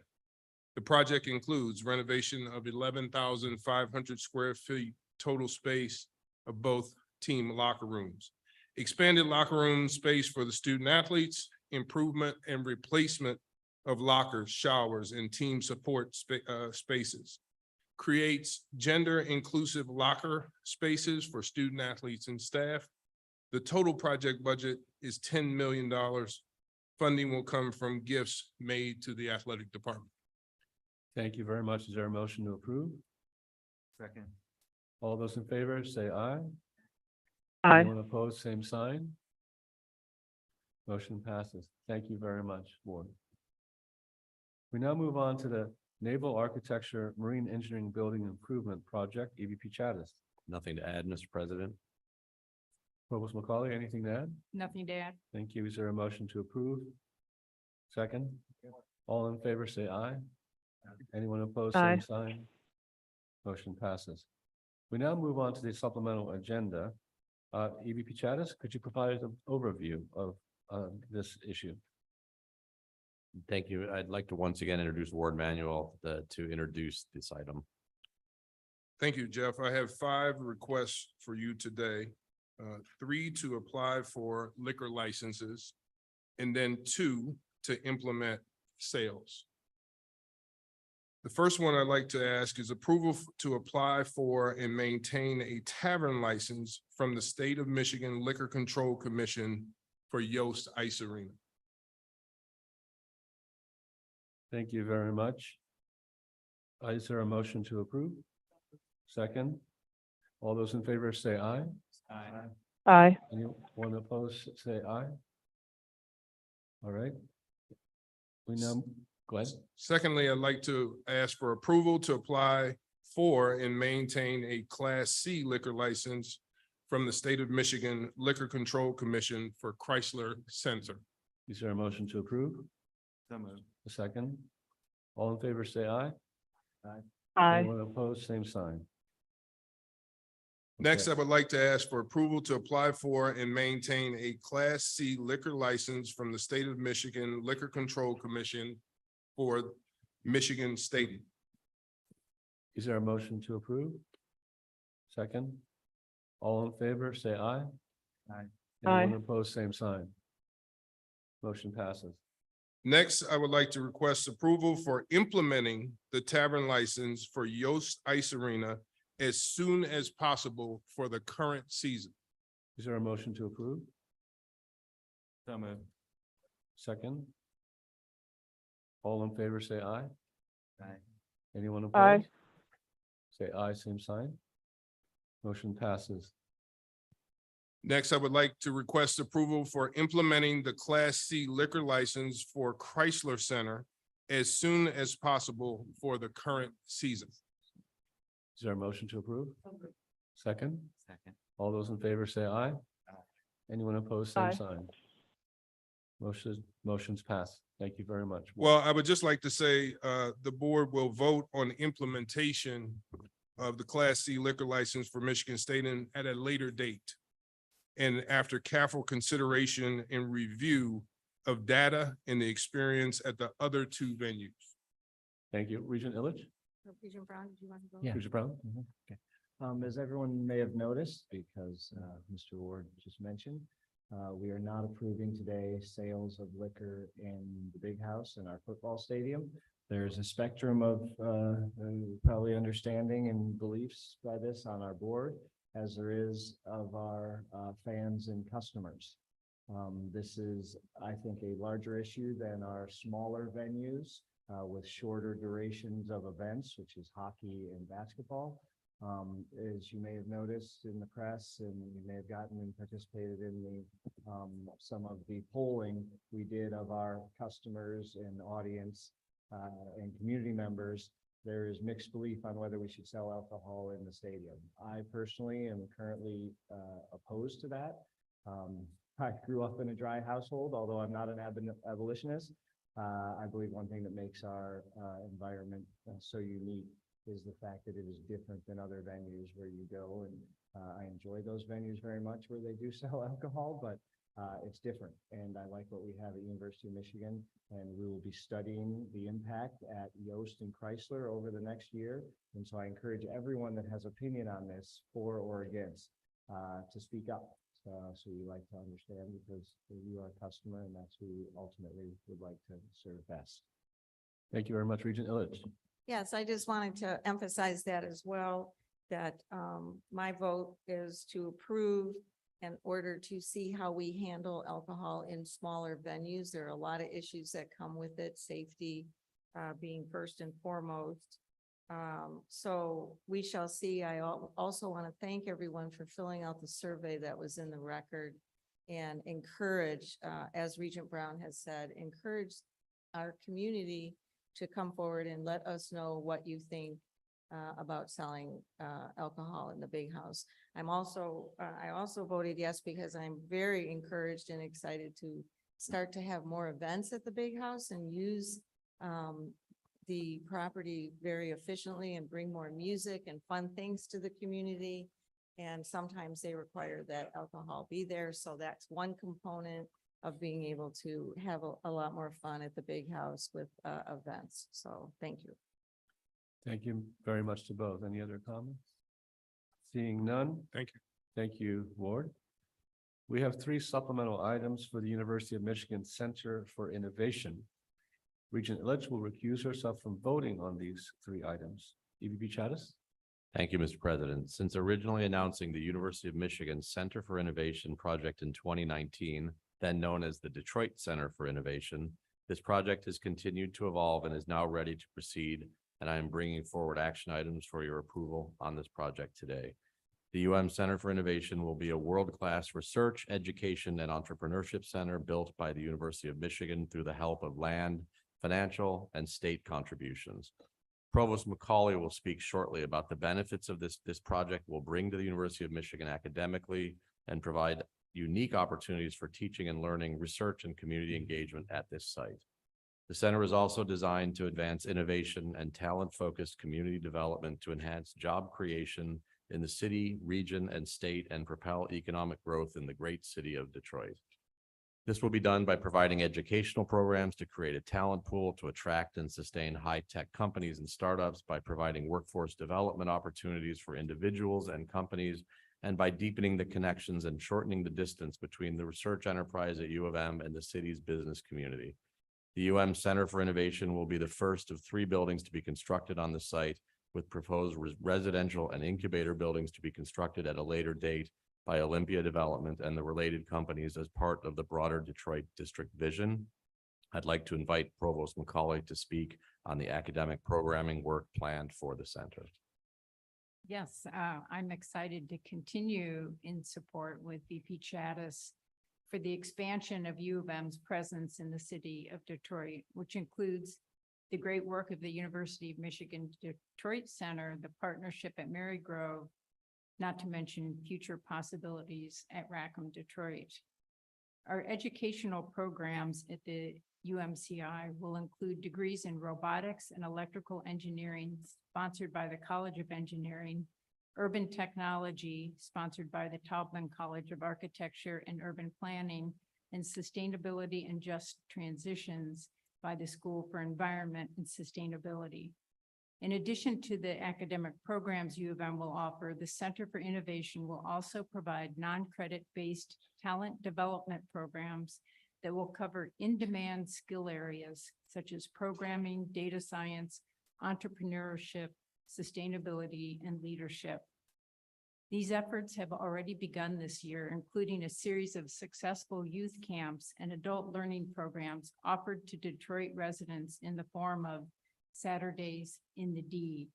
The project includes renovation of 11,500 square feet total space of both team locker rooms, expanded locker room space for the student athletes, improvement and replacement of lockers, showers, and team support spaces, creates gender inclusive locker spaces for student athletes and staff. The total project budget is $10 million. Funding will come from gifts made to the athletic department. Thank you very much. Is there a motion to approve? Second. All those in favor say aye. Aye. Anyone opposed, same sign. Motion passes. Thank you very much, Ward. We now move on to the Naval Architecture Marine Engineering Building Improvement Project, EVP Chattis. Nothing to add, Mr. President. Provost McCauley, anything to add? Nothing to add. Thank you. Is there a motion to approve? Second? All in favor, say aye. Anyone opposed, Aye. same sign. Motion passes. We now move on to the supplemental agenda. EVP Chattis, could you provide an overview of this issue? Thank you. I'd like to once again introduce Ward Manuel to introduce this item. Thank you, Jeff. I have 5 requests for you today. 3 to apply for liquor licenses, and then 2 to implement sales. The first one I'd like to ask is approval to apply for and maintain a tavern license from the State of Michigan Liquor Control Commission for Yost Ice Arena. Thank you very much. Is there a motion to approve? Second? All those in favor say aye. Aye. Aye. Anyone opposed, say aye. All right. We now, go ahead. Secondly, I'd like to ask for approval to apply for and maintain a Class C liquor license from the State of Michigan Liquor Control Commission for Chrysler Center. Is there a motion to approve? So moved. A second? All in favor, say aye. Aye. Anyone opposed, same sign. Next, I Okay. would like to ask for approval to apply for and maintain a Class C liquor license from the State of Michigan Liquor Control Commission for Michigan Stadium. Is there a motion to approve? Second? All in favor, say aye. Aye. Anyone Aye. opposed, same sign. Motion passes. Next, I would like to request approval for implementing the tavern license for Yost Ice Arena as soon as possible for the current season. Is there a motion to approve? So moved. Second? All in favor, say aye. Aye. Anyone Aye. opposed? Say aye, same sign. Motion passes. Next, I would like to request approval for implementing the Class C liquor license for Chrysler Center as soon as possible for the current season. Is there a motion to approve? Second? Second. All those in favor say aye. Anyone opposed, same Aye. sign. Motion's passed. Thank you very much. Well, I would just like to say, the board will vote on implementation of the Class C liquor license for Michigan Stadium at a later date. And after careful consideration and review of data and the experience at the other 2 venues. Thank you. Regent Illich? Regent Brown, did you want to go? Yeah. Regent Brown? Okay. As everyone may have noticed, because Mr. Ward just mentioned, we are not approving today sales of liquor in the big house in our football stadium. There's a spectrum of probably understanding and beliefs by this on our board, as there is of our fans and customers. This is, I think, a larger issue than our smaller venues with shorter durations of events, which is hockey and basketball. As you may have noticed in the press, and you may have gotten and participated in the some of the polling we did of our customers and audience and community members, there is mixed belief on whether we should sell alcohol in the stadium. I personally am currently opposed to that. I grew up in a dry household, although I'm not an abolitionist. I believe one thing that makes our environment so unique is the fact that it is different than other venues where you go, and I enjoy those venues very much where they do sell alcohol, but it's different. And I like what we have at University of Michigan, and we will be studying the impact at Yost and Chrysler over the next year. And so I encourage everyone that has opinion on this, for or against, to speak up. So we like to understand, because you are a customer, and that's who we ultimately would like to serve best. Thank you very much, Regent Illich. Yes, I just wanted to emphasize that as well, that my vote is to approve in order to see how we handle alcohol in smaller venues. There are a lot of issues that come with it, safety being first and foremost. So we shall see. I also want to thank everyone for filling out the survey that was in the record, and encourage, as Regent Brown has said, encourage our community to come forward and let us know what you think about selling alcohol in the big house. I also voted yes because I'm very encouraged and excited to start to have more events at the big house and use the property very efficiently and bring more music and fun things to the community. And sometimes they require that alcohol be there. So that's one component of being able to have a lot more fun at the big house with events. So thank you. Thank you very much to both. Any other comments? Seeing none? Thank you. Thank you, Ward. We have 3 supplemental items for the University of Michigan Center for Innovation. Regent Illich will recuse herself from voting on these 3 items. EVP Chattis? Thank you, Mr. President. Since originally announcing the University of Michigan Center for Innovation project in 2019, then known as the Detroit Center for Innovation, this project has continued to evolve and is now ready to proceed, and I am bringing forward action items for your approval on this project today. The Center for Innovation will be a world-class research, education, and entrepreneurship center built by the University of Michigan through the help of land, financial, and state contributions. Provost Macaulay will speak shortly about the benefits of this project will bring to the University of Michigan academically and provide unique opportunities for teaching and learning, research, and community engagement at this site. The center is also designed to advance innovation and talent-focused community development to enhance job creation in the city, region, and state, and propel economic growth in the great city of Detroit. This will be done by providing educational programs to create a talent pool to attract and sustain high-tech companies and startups, by providing workforce development opportunities for individuals and companies, and by deepening the connections and shortening the distance between the research enterprise at U of M and the city's business community. The Center for Innovation will be the first of 3 buildings to be constructed on the site, with proposed residential and incubator buildings to be constructed at a later date by Olympia Development and the related companies as part of the broader Detroit district vision. I'd like to invite Provost Macaulay to speak on the academic programming work planned for the center. Yes, I'm excited to continue in support with VP Chattis for the expansion of U of M's presence in the city of Detroit, which includes the great work of the University of Michigan Detroit Center, the partnership at Mary Grove, not to mention future possibilities at Rackham Detroit. Our educational programs at the UMCI will include degrees in robotics and electrical engineering, sponsored by the College of Engineering, urban technology, sponsored by the Taubman College of Architecture and Urban Planning, and sustainability and just transitions by the School for Environment and Sustainability. In addition to the academic programs U of M will offer, the Center for Innovation will also provide non-credit-based talent development programs that will cover in-demand skill areas such as programming, data science, entrepreneurship, sustainability, and leadership. These efforts have already begun this year, including a series of successful youth camps and adult learning programs offered to Detroit residents in the form of Saturdays in the D.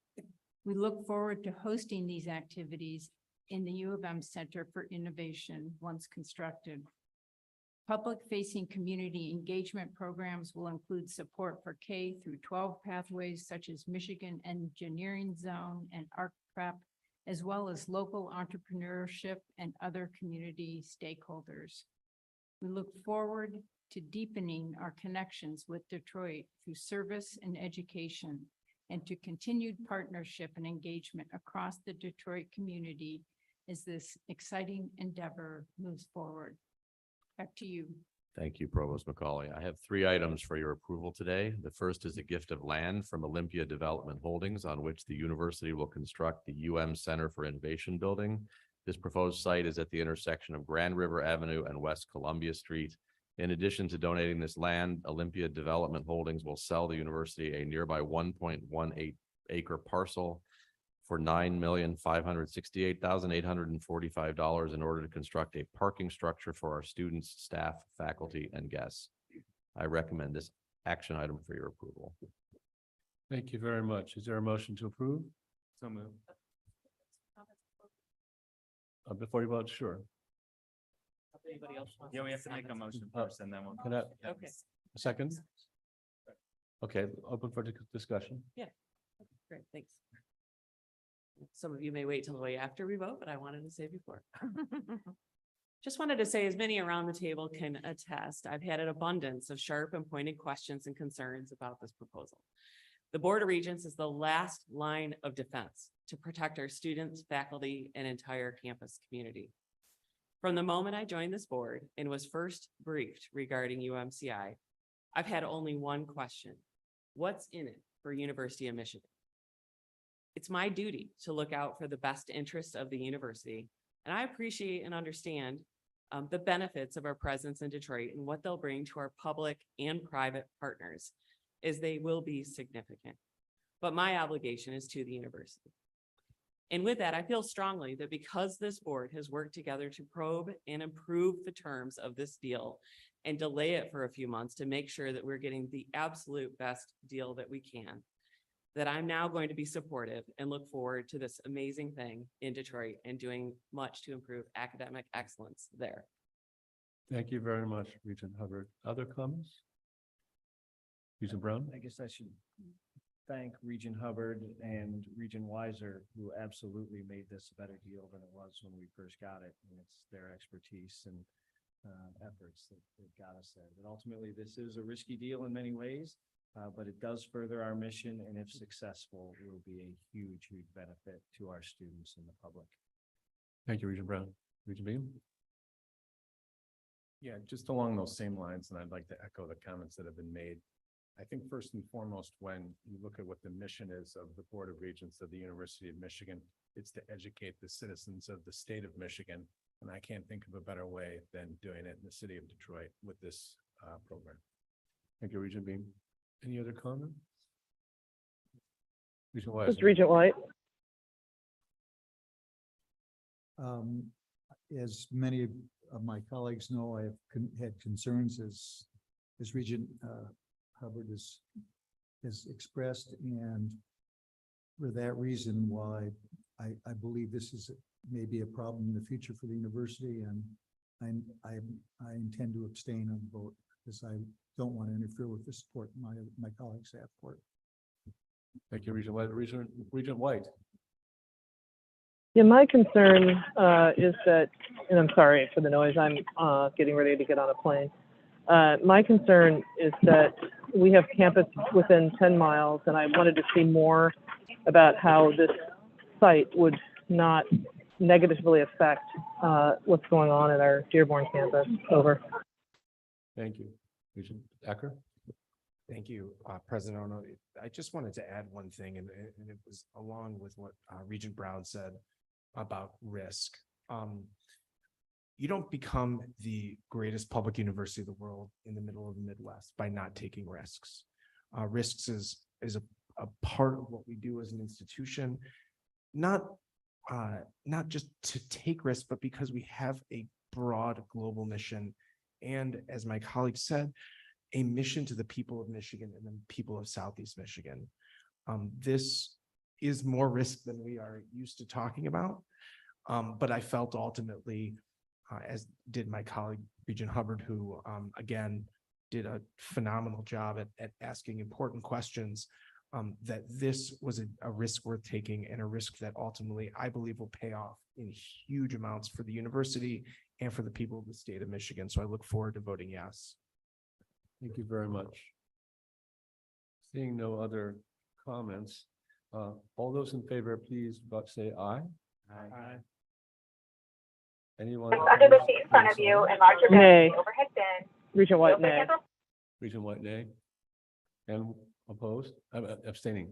We look forward to hosting these activities in the U of M Center for Innovation once constructed. Public-facing community engagement programs will include support for K through 12 pathways such as Michigan Engineering Zone and Arc Prep, as well as local entrepreneurship and other community stakeholders. We look forward to deepening our connections with Detroit through service and education, and to continued partnership and engagement across the Detroit community as this exciting endeavor moves forward. Back to you. Thank you, Provost Macaulay. I have 3 items for your approval today. The first is a gift of land from Olympia Development Holdings on which the university will construct the Center for Innovation building. This proposed site is at the intersection of Grand River Avenue and West Columbia Street. In addition to donating this land, Olympia Development Holdings will sell the university a nearby 1.18 acre parcel for $9,568,845 in order to construct a parking structure for our students, staff, faculty, and guests. I recommend this action item for your approval. Thank you very much. Is there a motion to approve? So moved. Before you vote, sure. Anybody else wants Yeah, we to have to make a comment? motion first and then we'll. Can I- Okay. A second? Okay, open for discussion. Great, thanks. Some of you may wait till the way after we vote, but I wanted to say before. Just wanted to say, as many around the table can attest, I've had an abundance of sharp and pointed questions and concerns about this proposal. The Board of Regents is the last line of defense to protect our students, faculty, and entire campus community. From the moment I joined this board and was first briefed regarding UMCI, I've had only one question. What's in it for University of Michigan? It's my duty to look out for the best interests of the university, and I appreciate and understand the benefits of our presence in Detroit and what they'll bring to our public and private partners, as they will be significant. But my obligation is to the university. And with that, I feel strongly that because this board has worked together to probe and improve the terms of this deal and delay it for a few months to make sure that we're getting the absolute best deal that we can, that I'm now going to be supportive and look forward to this amazing thing in Detroit and doing much to improve academic excellence there. Thank you very much, Regent Hubbard. Other comments? Regent Brown? I guess I should thank Regent Hubbard and Regent Weiser, who absolutely made this a better deal than it was when we first got it. And it's their expertise and efforts that got us there. But ultimately, this is a risky deal in many ways, but it does further our mission. And if successful, it will be a huge, huge benefit to our students and the public. Thank you, Regent Brown. Regent Beam? Yeah, just along those same lines, and I'd like to echo the comments that have been made. I think first and foremost, when you look at what the mission is of the Board of Regents of the University of Michigan, it's to educate the citizens of the state of Michigan. And I can't think of a better way than doing it in the city of Detroit with this program. Thank you, Regent Beam. Any other comments? Regent Weiser? It's Regent White. As many of my colleagues know, I have had concerns as Regent Hubbard has expressed, and for that reason, why I believe this is maybe a problem in the future for the university, and I intend to abstain on the vote because I don't want to interfere with the support my colleagues have for it. Thank you, Regent White. Regent White. Yeah, my concern is that, and I'm sorry for the noise, I'm getting ready to get on a plane. My concern is that we have campus within 10 miles, and I wanted to see more about how this site would not negatively affect what's going on at our Dearborn campus. Over. Thank you. Regent Acker? Thank you, President Ono. I just wanted to add one thing, and it was along with what Regent Brown said about risk. You don't become the greatest public university of the world in the middle of the Midwest by not taking risks. Risks is a part of what we do as an institution, not just to take risks, but because we have a broad global mission. And as my colleague said, a mission to the people of Michigan and the people of Southeast Michigan. This is more risk than we are used to talking about. But I felt ultimately, as did my colleague, Regent Hubbard, who again, did a phenomenal job at asking important questions, that this was a risk worth taking and a risk that ultimately I believe will pay off in huge amounts for the university and for the people of the state of Michigan. So I look forward to voting yes. Thank you very much. Seeing no other comments, all those in favor, please say aye. Aye. Anyone? Under the seat in front of you, enlarge your Nay. overhead bin. Regent White, nay. Regent White, nay. And opposed? Abstaining.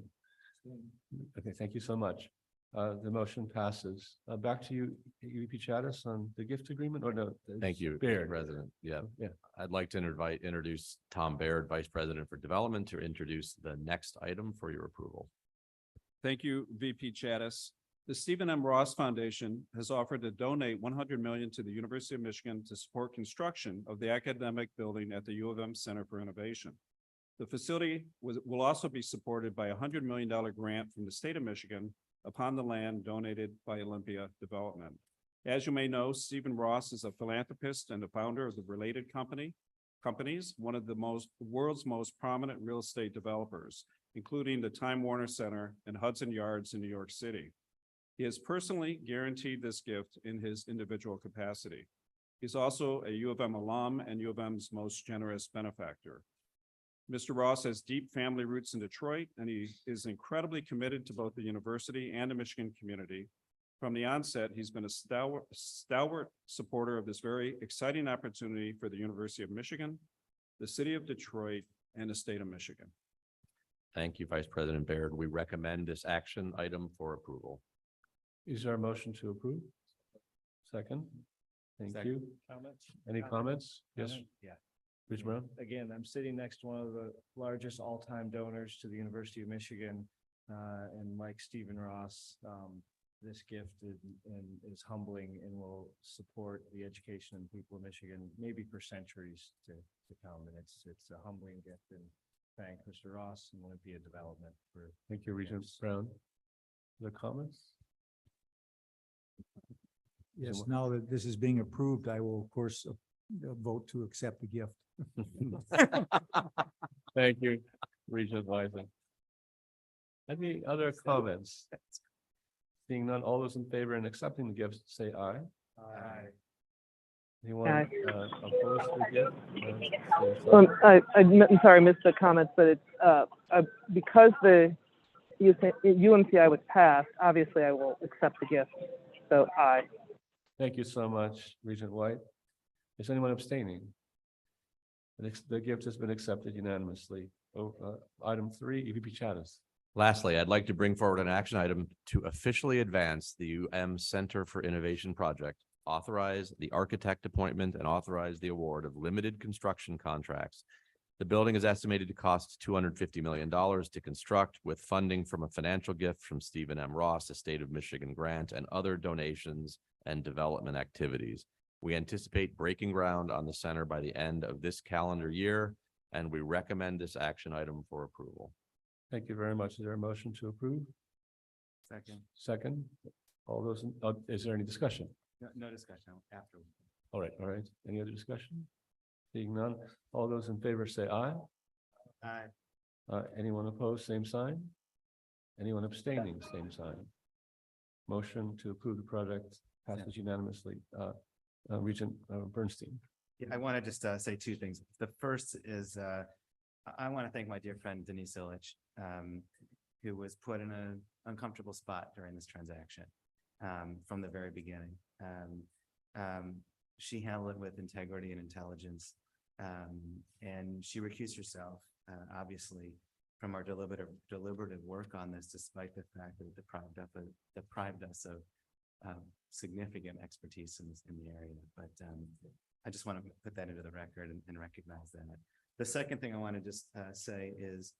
Okay, thank you so much. The motion passes. Back to you, EVP Chattis, on the gift agreement, or no? Thank you, Mr. Baird. President. Yeah. Yeah. I'd like to introduce Tom Baird, Vice President for Development, to introduce the next item for your approval. Thank you, VP Chattis. The Stephen M. Ross Foundation has offered to donate $100 million to the University of Michigan to support construction of the academic building at the U of M Center for Innovation. The facility will also be supported by a $100 million grant from the state of Michigan upon the land donated by Olympia Development. As you may know, Stephen Ross is a philanthropist and the founder of the Related Companies, one of the world's most prominent real estate developers, including the Time Warner Center and Hudson Yards in New York City. He has personally guaranteed this gift in his individual capacity. He's also a U of M alum and U of M's most generous benefactor. Mr. Ross has deep family roots in Detroit, and he is incredibly committed to both the university and the Michigan community. From the onset, he's been a stalwart supporter of this very exciting opportunity for the University of Michigan, the city of Detroit, and the state of Michigan. Thank you, Vice President Baird. We recommend this action item for approval. Is there a motion to approve? Second. Thank Second. you. Comments? Any comments? Yes, Yeah. Ms. Brown? Again, I'm sitting next to one of the largest all-time donors to the University of Michigan, and like Stephen Ross, this gift is humbling and will support the education and people of Michigan, maybe for centuries to come. And it's a humbling gift, and thank Mr. Ross and Olympia Development for. Thank you, Regent Brown. Other comments? Yes, now that this is being approved, I will, of course, vote to accept the gift. Thank you, Regent Weiser. Any other comments? Seeing none, all those in favor in accepting the gifts, say aye. Aye. Anyone Aye. Opposed to the gift? Say I'm sorry, I missed the comments, but it's, because the UMCI was passed, obviously I will accept the gift. So aye. Thank you so much, Regent White. Is anyone abstaining? The gift has been accepted unanimously. Item 3, EVP Chavez. Lastly, I'd like to bring forward an action item to officially advance the UM Center for Innovation project, authorize the architect appointment, and authorize the award of limited construction contracts. The building is estimated to cost $250 million to construct, with funding from a financial gift from Stephen M. Ross, a State of Michigan grant, and other donations and development activities. We anticipate breaking ground on the center by the end of this calendar year, and we recommend this action item for approval. Thank you very much. Is there a motion to approve? Second. Second. All those, is there any discussion? No discussion after. All right. Any other discussion? Seeing none, all those in favor say aye. Aye. Anyone opposed, same sign? Anyone abstaining, same sign? Motion to approve the project passes unanimously. Regent Bernstein. Yeah, I want to just say two things. The first is I want to thank my dear friend Denise Illich, who was put in an uncomfortable spot during this transaction from the very beginning. She handled it with integrity and intelligence, and she recused herself, obviously, from our deliberative work on this, despite the fact that it deprived us of significant expertise in the area. But I just want to put that into the record and recognize that. The second thing I want to just say is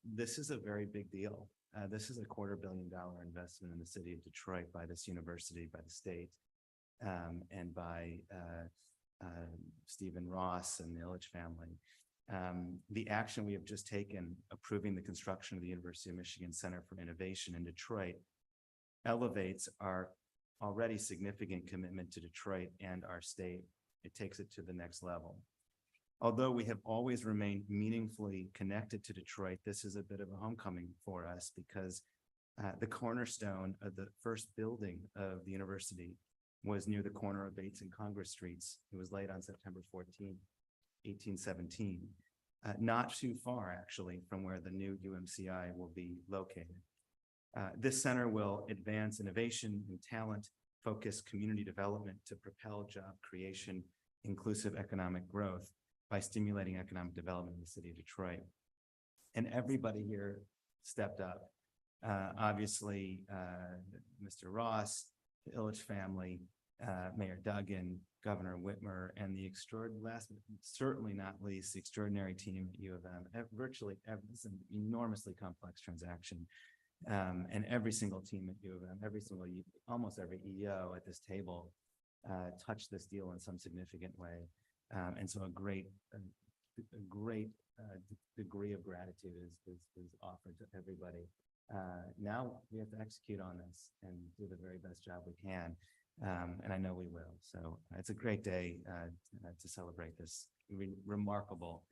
this is a very big deal. This is a $250 million investment in the city of Detroit by this university, by the state, and by Stephen Ross and the Illich family. The action we have just taken, approving the construction of the University of Michigan Center for Innovation in Detroit, elevates our already significant commitment to Detroit and our state. It takes it to the next level. Although we have always remained meaningfully connected to Detroit, this is a bit of a homecoming for us because the cornerstone of the first building of the university was near the corner of Bates and Congress Streets. It was laid on September 14, 1817, not too far actually from where the new UMCI will be located. This center will advance innovation and talent-focused community development to propel job creation, inclusive economic growth by stimulating economic development in the city of Detroit. And everybody here stepped up. Obviously, Mr. Ross, the Illich family, Mayor Duggan, Governor Whitmer, and the last, certainly not least, the extraordinary team at U of M. Virtually, it's an enormously complex transaction. And every single team at U of M, almost every EO at this table touched this deal in some significant way. And so a great degree of gratitude is offered to everybody. Now we have to execute on this and do the very best job we can. And I know we will. So it's a great day to celebrate this remarkable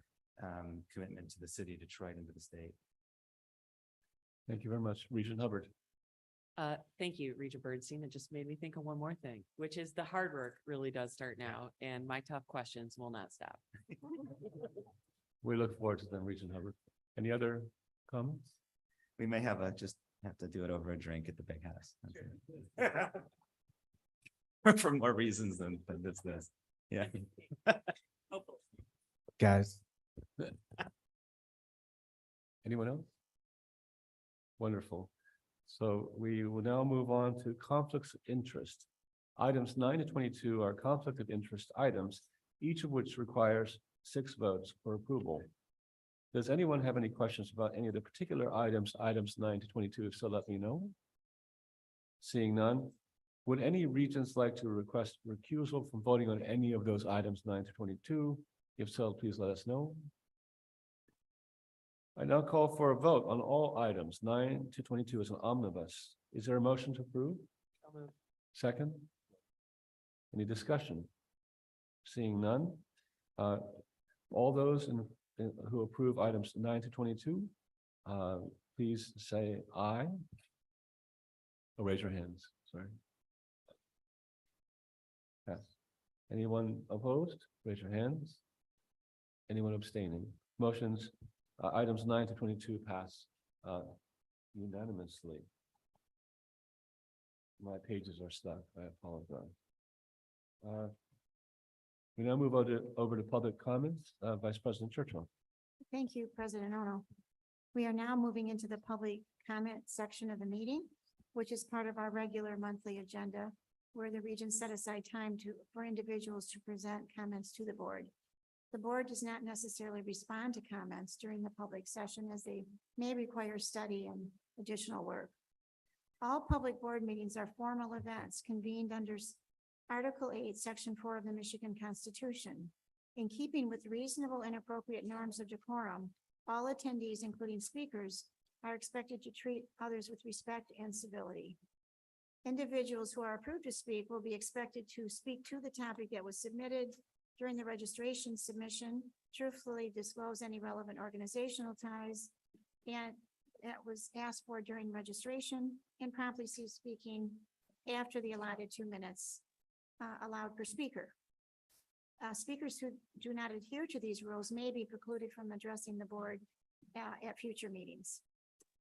commitment to the city of Detroit and to the state. Thank you very much. Regent Hubbard. Thank you, Regent Bernstein. It just made me think of one more thing, which is the hard work really does start now, and my tough questions will not stop. We look forward to them, Regent Hubbard. Any other comments? We may just have to do it over a drink at the big house. For more reasons than this. Yeah. Guys. Anyone else? Wonderful. So we will now move on to conflicts of interest. Items 9 to 22 are conflict of interest items, each of which requires 6 votes for approval. Does anyone have any questions about any of the particular items 9 to 22? If so, let me know. Seeing none, would any regents like to request recusal from voting on any of those items 9 to 22? If so, please let us know. I now call for a vote on all items 9 to 22 as an omnibus. Is there a motion to approve? Second? Any discussion? Seeing none, all those who approve items 9 to 22, please say aye. Or raise your hands, sorry. Yes. Anyone opposed? Raise your hands. Anyone abstaining? Motions, items 9 to 22 pass unanimously. My pages are stuck. I apologize. We now move over to public comments. Vice President Churchill. Thank you, President Ono. We are now moving into the public comment section of the meeting, which is part of our regular monthly agenda, where the Regents set aside time for individuals to present comments to the board. The board does not necessarily respond to comments during the public session, as they may require study and additional work. All public board meetings are formal events convened under Article 8, Section 4 of the Michigan Constitution. In keeping with reasonable and appropriate norms of decorum, all attendees, including speakers, are expected to treat others with respect and civility. Individuals who are approved to speak will be expected to speak to the topic that was submitted during the registration submission, truthfully disclose any relevant organizational ties and that was asked for during registration, and promptly cease speaking after the allotted 2 minutes allowed per speaker. Speakers who do not adhere to these rules may be precluded from addressing the board at future meetings.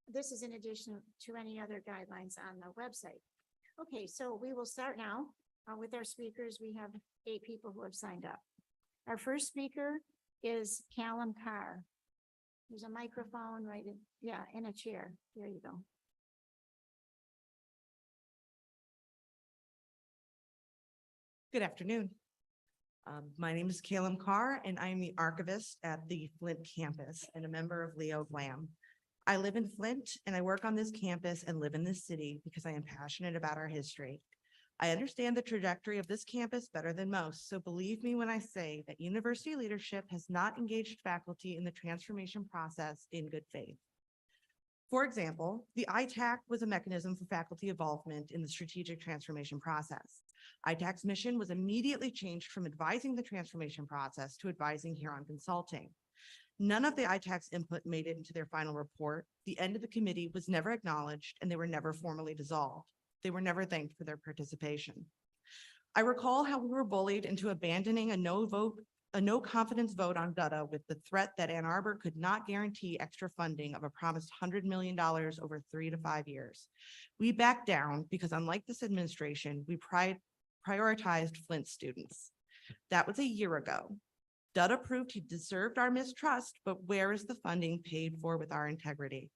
This is in addition to any other guidelines on the website. Okay, so we will start now with our speakers. We have 8 people who have signed up. Our first speaker is Callum Carr. There's a microphone right in a chair. There you go. Good afternoon. My name is Calum Carr, and I am the archivist at the Flint campus and a member of Leo Glam. I live in Flint and I work on this campus and live in this city because I am passionate about our history. I understand the trajectory of this campus better than most, so believe me when I say that university leadership has not engaged faculty in the transformation process in good faith. For example, the ITAC was a mechanism for faculty involvement in the strategic transformation process. ITAC's mission was immediately changed from advising the transformation process to advising Huron Consulting. None of the ITAC's input made it into their final report. The end of the committee was never acknowledged and they were never formally dissolved. They were never thanked for their participation. I recall how we were bullied into abandoning a no confidence vote on Dutta with the threat that Ann Arbor could not guarantee extra funding of a promised $100 million over 3 to 5 years. We backed down because, unlike this administration, we prioritized Flint students. That was a year ago. Dutta proved he deserved our mistrust, but where is the funding paid for with our integrity?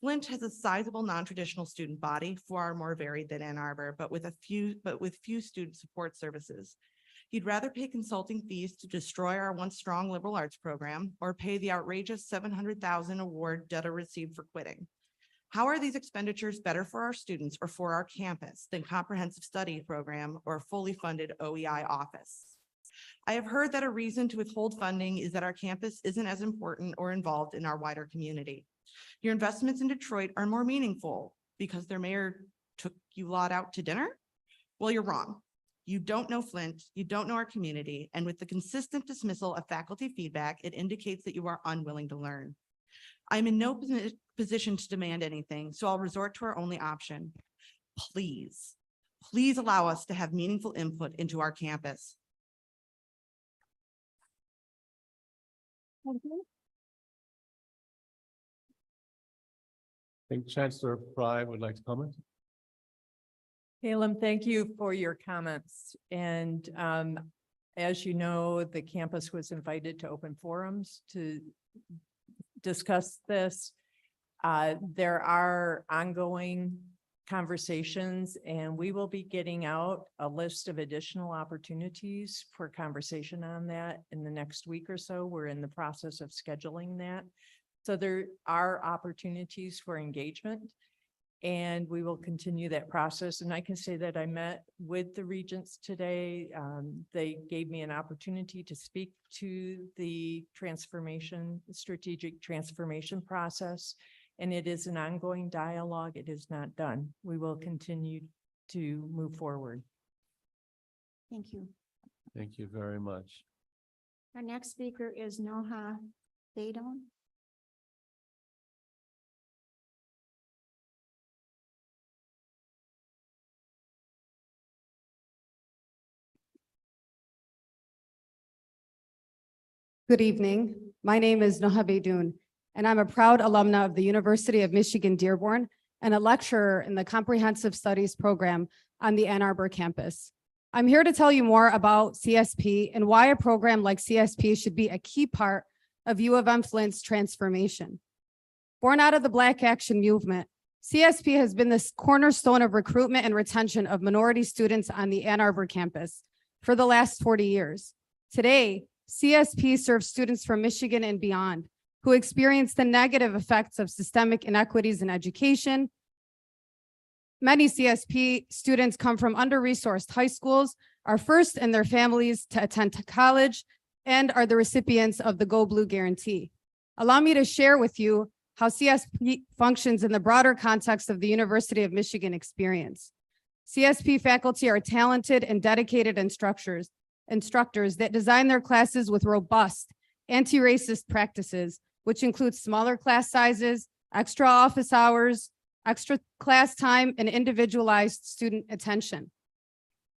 Flint has a sizable non-traditional student body, far more varied than Ann Arbor, but with few student support services. You'd rather pay consulting fees to destroy our once strong liberal arts program or pay the outrageous $700,000 award Dutta received for quitting. How are these expenditures better for our students or for our campus than comprehensive study program or a fully funded OEI office? I have heard that a reason to withhold funding is that our campus isn't as important or involved in our wider community. Your investments in Detroit are more meaningful because their mayor took you lot out to dinner? Well, you're wrong. You don't know Flint, you don't know our community, and with the consistent dismissal of faculty feedback, it indicates that you are unwilling to learn. I'm in no position to demand anything, so I'll resort to our only option. Please, please allow us to have meaningful input into our campus. I think Chancellor Fry would like to comment. Caleb, thank you for your comments. And as you know, the campus was invited to open forums to discuss this. There are ongoing conversations, and we will be getting out a list of additional opportunities for conversation on that in the next week or so. We're in the process of scheduling that. So there are opportunities for engagement, and we will continue that process. And I can say that I met with the Regents today. They gave me an opportunity to speak to the strategic transformation process. And it is an ongoing dialogue. It is not done. We will continue to move forward. Thank you. Thank you very much. Our next speaker is Noha Badon. Good evening. My name is Noha Badon, and I'm a proud alumna of the University of Michigan Dearborn and a lecturer in the Comprehensive Studies program on the Ann Arbor campus. I'm here to tell you more about CSP and why a program like CSP should be a key part of U of M Flint's transformation. Born out of the Black Action Movement, CSP has been the cornerstone of recruitment and retention of minority students on the Ann Arbor campus for the last 40 years. Today, CSP serves students from Michigan and beyond who experience the negative effects of systemic inequities in education. Many CSP students come from under-resourced high schools, are first in their families to attend college, and are the recipients of the Go Blue Guarantee. Allow me to share with you how CSP functions in the broader context of the University of Michigan experience. CSP faculty are talented and dedicated instructors that design their classes with robust anti-racist practices, which include smaller class sizes, extra office hours, extra class time, and individualized student attention.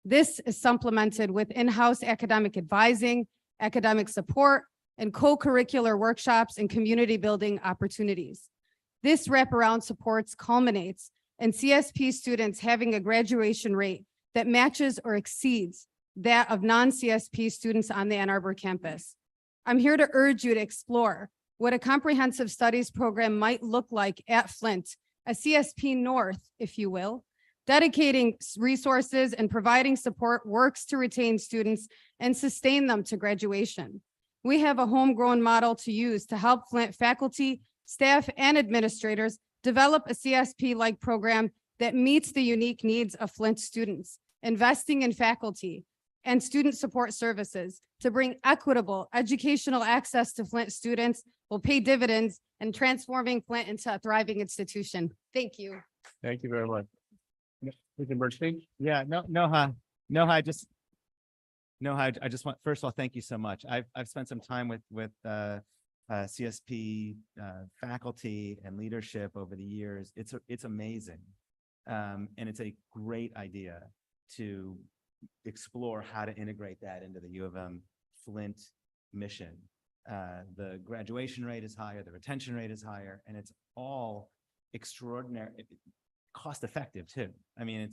This is supplemented with in-house academic advising, academic support, and co-curricular workshops and community building opportunities. This wraparound supports culminates in CSP students having a graduation rate that matches or exceeds that of non-CSP students on the Ann Arbor campus. I'm here to urge you to explore what a comprehensive studies program might look like at Flint, a CSP North, if you will. Dedicating resources and providing support works to retain students and sustain them to graduation. We have a homegrown model to use to help Flint faculty, staff, and administrators develop a CSP-like program that meets the unique needs of Flint students, investing in faculty and student support services to bring equitable educational access to Flint students will pay dividends in transforming Flint into a thriving institution. Thank you. Thank you very much. Regent Bernstein? Yeah, Noha, I just want, first of all, thank you so much. I've spent some time with CSP faculty and leadership over the years. It's amazing. And it's a great idea to explore how to integrate that into the U of M Flint mission. The graduation rate is higher, the retention rate is higher, and it's all extraordinary, cost effective too. I mean,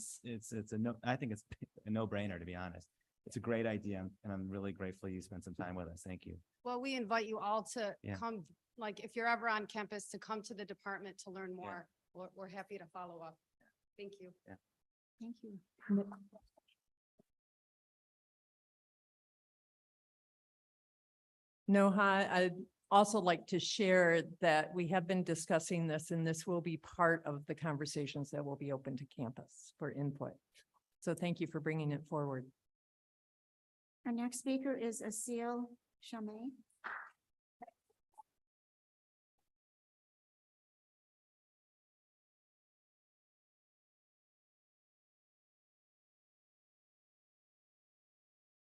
I think it's a no-brainer, to be honest. It's a great idea, and I'm really grateful you spent some time with us. Thank you. Well, we invite you all to Yeah. come, like if you're ever on campus, to come to the department to learn more. We're happy to follow up. Thank you. Yeah. Thank you. Noha, I'd also like to share that we have been discussing this, and this will be part of the conversations that will be open to campus for input. So thank you for bringing it forward. Our next speaker is Asil Shamay.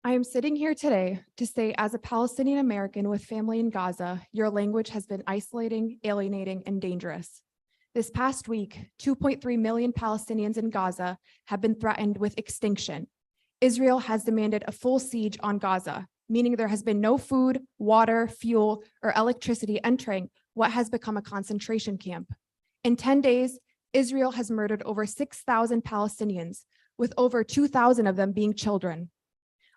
I am sitting here today to say, as a Palestinian American with family in Gaza, your language has been isolating, alienating, and dangerous. This past week, 2.3 million Palestinians in Gaza have been threatened with extinction. Israel has demanded a full siege on Gaza, meaning there has been no food, water, fuel, or electricity entering what has become a concentration camp. In 10 days, Israel has murdered over 6,000 Palestinians, with over 2,000 of them being children.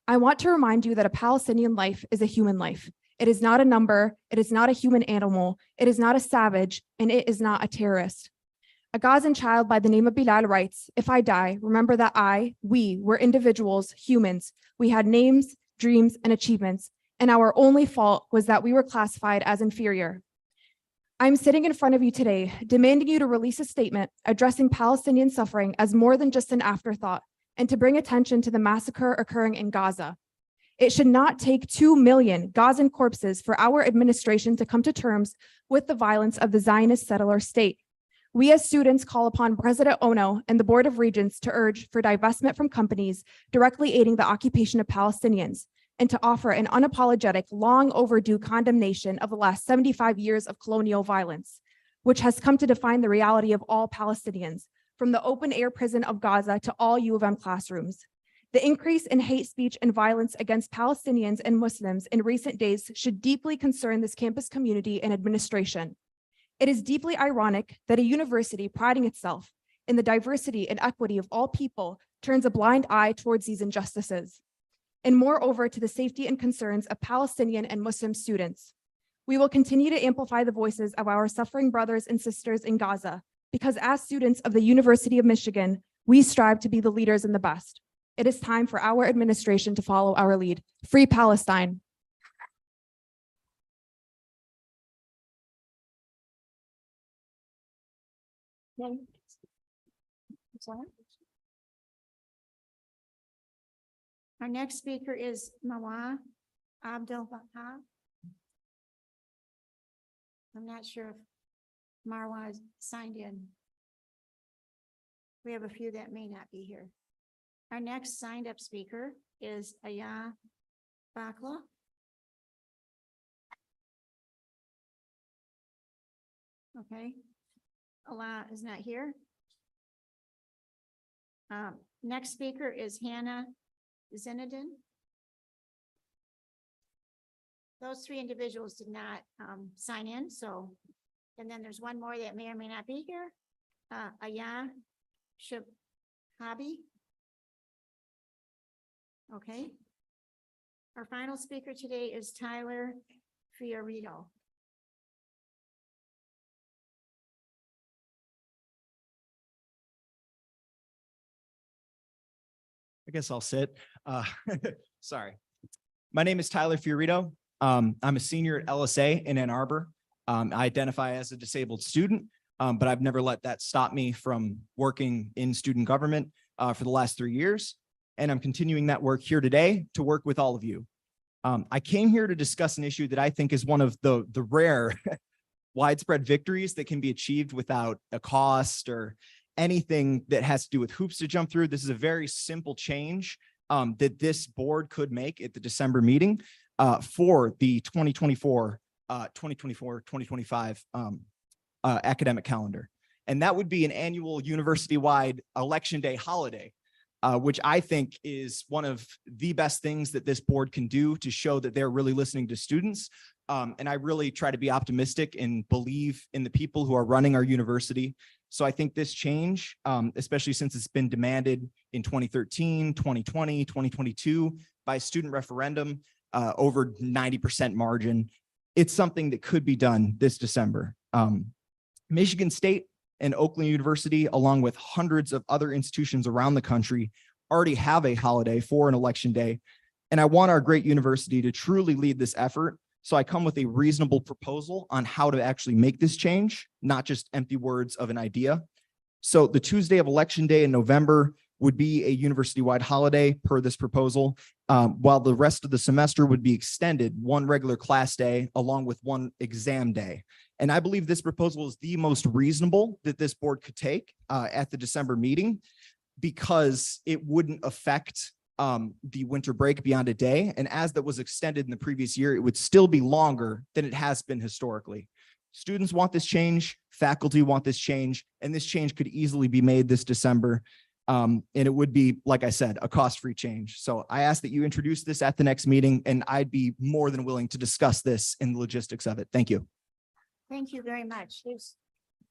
I want to remind you that a Palestinian life is a human life. It is not a number, it is not a human animal, it is not a savage, and it is not a terrorist. A Gazan child by the name of Bilal writes, "If I die, remember that we were individuals, humans. We had names, dreams, and achievements, and our only fault was that we were classified as inferior." I'm sitting in front of you today, demanding you to release a statement addressing Palestinian suffering as more than just an afterthought, and to bring attention to the massacre occurring in Gaza. It should not take 2 million Gazan corpses for our administration to come to terms with the violence of the Zionist settler state. We as students call upon President Ono and the Board of Regents to urge for divestment from companies directly aiding the occupation of Palestinians, and to offer an unapologetic, long overdue condemnation of the last 75 years of colonial violence, which has come to define the reality of all Palestinians, from the open air prison of Gaza to all U of M classrooms. The increase in hate speech and violence against Palestinians and Muslims in recent days should deeply concern this campus community and administration. It is deeply ironic that a university priding itself in the diversity and equity of all people turns a blind eye towards these injustices, and moreover to the safety and concerns of Palestinian and Muslim students. We will continue to amplify the voices of our suffering brothers and sisters in Gaza, because as students of the University of Michigan, we strive to be the leaders and the best. It is time for our administration to follow our lead. Free Palestine. Our next speaker is Marwa Abdel Wahab. I'm not sure if Marwa is signed in. We have a few that may not be here. Our next signed up speaker is Aya Bakla. Okay, Allah is not here. Next speaker is Hannah Zinedine. Those three individuals did not sign in, so, and then there's one more that may or may not be here. Aya Shahabi. Okay. Our final speaker today is Tyler Fiorito. I guess I'll sit. Sorry. My name is Tyler Fiorito. I'm a senior at LSA in Ann Arbor. I identify as a disabled student, but I've never let that stop me from working in student government for the last 3 years. And I'm continuing that work here today to work with all of you. I came here to discuss an issue that I think is one of the rare widespread victories that can be achieved without a cost or anything that has to do with hoops to jump through. This is a very simple change that this board could make at the December meeting for the 2024-2025 academic calendar. And that would be an annual university-wide election day holiday, which I think is one of the best things that this board can do to show that they're really listening to students. And I really try to be optimistic and believe in the people who are running our university. So I think this change, especially since it's been demanded in 2013, 2020, 2022 by student referendum, over 90% margin, it's something that could be done this December. Michigan State and Oakland University, along with hundreds of other institutions around the country, already have a holiday for an election day. And I want our great university to truly lead this effort. So I come with a reasonable proposal on how to actually make this change, not just empty words of an idea. So the Tuesday of election day in November would be a university-wide holiday per this proposal, while the rest of the semester would be extended, one regular class day along with one exam day. And I believe this proposal is the most reasonable that this board could take at the December meeting, because it wouldn't affect the winter break beyond a day. And as that was extended in the previous year, it would still be longer than it has been historically. Students want this change, faculty want this change, and this change could easily be made this December. And it would be, like I said, a cost-free change. So I ask that you introduce this at the next meeting, and I'd be more than willing to discuss this and the logistics of it. Thank you. Thank you very much. There's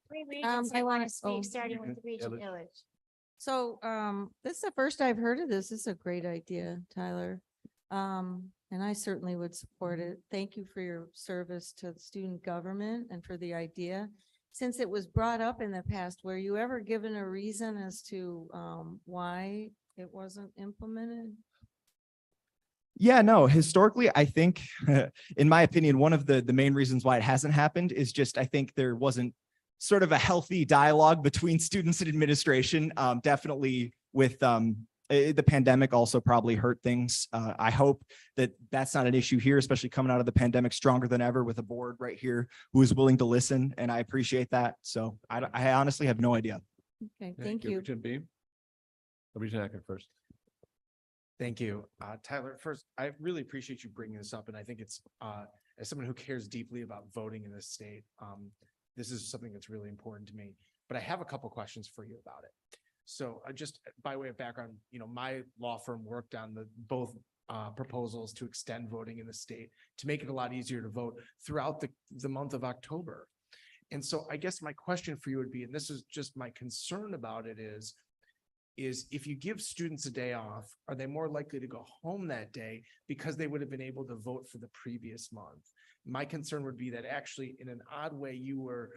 three regions I want to speak, starting with the Regent Village. So, this is the first I've heard of this. This is a great idea, Tyler. And I certainly would support it. Thank you for your service to the student government and for the idea. Since it was brought up in the past, were you ever given a reason as to, why it wasn't implemented? Yeah, no, historically, I think, in my opinion, one of the main reasons why it hasn't happened is just, I think there wasn't sort of a healthy dialogue between students and administration. Definitely with the pandemic also probably hurt things. I hope that that's not an issue here, especially coming out of the pandemic stronger than ever with a board right here who is willing to listen. And I appreciate that. So I honestly have no idea. Okay, thank you. Regent Beam. Regent Acker first. Thank you. Tyler, first, I really appreciate you bringing this up. And I think it's, as someone who cares deeply about voting in this state, this is something that's really important to me. But I have a couple questions for you about it. So just by way of background, my law firm worked on both proposals to extend voting in the state to make it a lot easier to vote throughout the month of October. And so I guess my question for you would be, and this is just my concern about it is if you give students a day off, are they more likely to go home that day because they would have been able to vote for the previous month? My concern would be that actually in an odd way, you were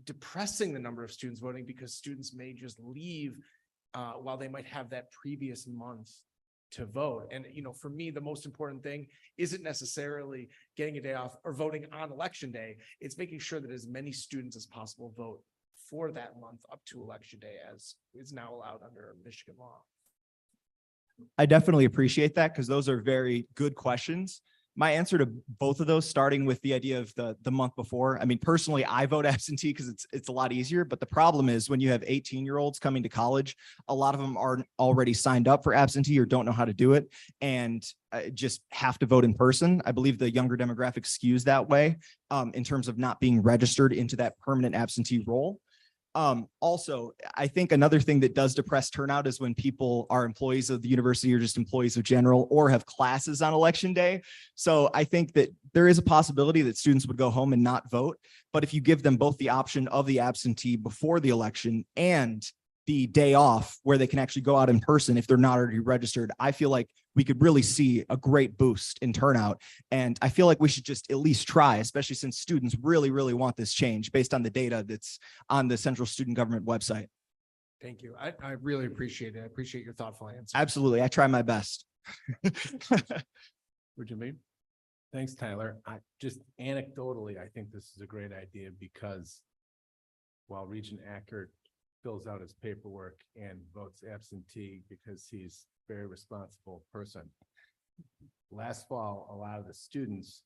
depressing the number of students voting because students may just leave while they might have that previous month to vote. And, for me, the most important thing isn't necessarily getting a day off or voting on election day. It's making sure that as many students as possible vote for that month up to election day as is now allowed under Michigan law. I definitely appreciate that because those are very good questions. My answer to both of those, starting with the idea of the month before, I mean, personally, I vote absentee because it's a lot easier. But the problem is when you have 18-year-olds coming to college, a lot of them aren't already signed up for absentee or don't know how to do it and just have to vote in person. I believe the younger demographic skews that way in terms of not being registered into that permanent absentee role. Also, I think another thing that does depress turnout is when people are employees of the university or just employees of general or have classes on election day. So I think that there is a possibility that students would go home and not vote. But if you give them both the option of the absentee before the election and the day off where they can actually go out in person if they're not already registered, I feel like we could really see a great boost in turnout. And I feel like we should just at least try, especially since students really, really want this change based on the data that's on the Central Student Government website. Thank you. I really appreciate it. I appreciate your thoughtful answer. Absolutely. I try my best. Regent Beam. Thanks, Tyler. Just anecdotally, I think this is a great idea because while Regent Acker fills out his paperwork and votes absentee because he's a very responsible person. Last fall, a lot of the students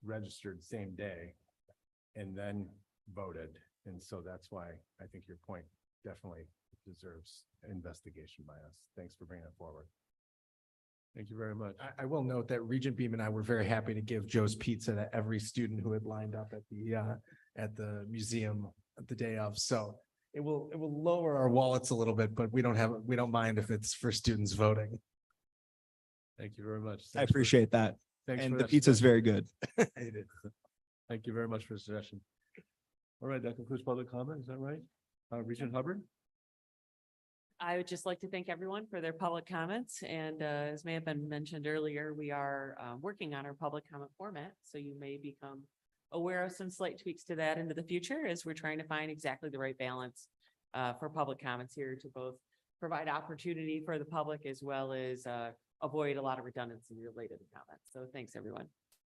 registered same day and then voted. And so that's why I think your point definitely deserves investigation by us. Thanks for bringing it forward. Thank you very much. I will note that Regent Beam and I were very happy to give Joe's Pizza to every student who had lined up at the museum the day of. So it will lower our wallets a little bit, but we don't mind if it's for students voting. Thank you very much. I appreciate that. Thanks and for the that pizza is suggestion. very good. It is. Thank you very much for the suggestion. All right, that concludes public comment. Is that right? Regent Hubbard? I would just like to thank everyone for their public comments. And as may have been mentioned earlier, we are working on our public comment format. So you may become aware of some slight tweaks to that into the future as we're trying to find exactly the right balance for public comments here to both provide opportunity for the public as well as avoid a lot of redundancy related to comments. So thanks, everyone.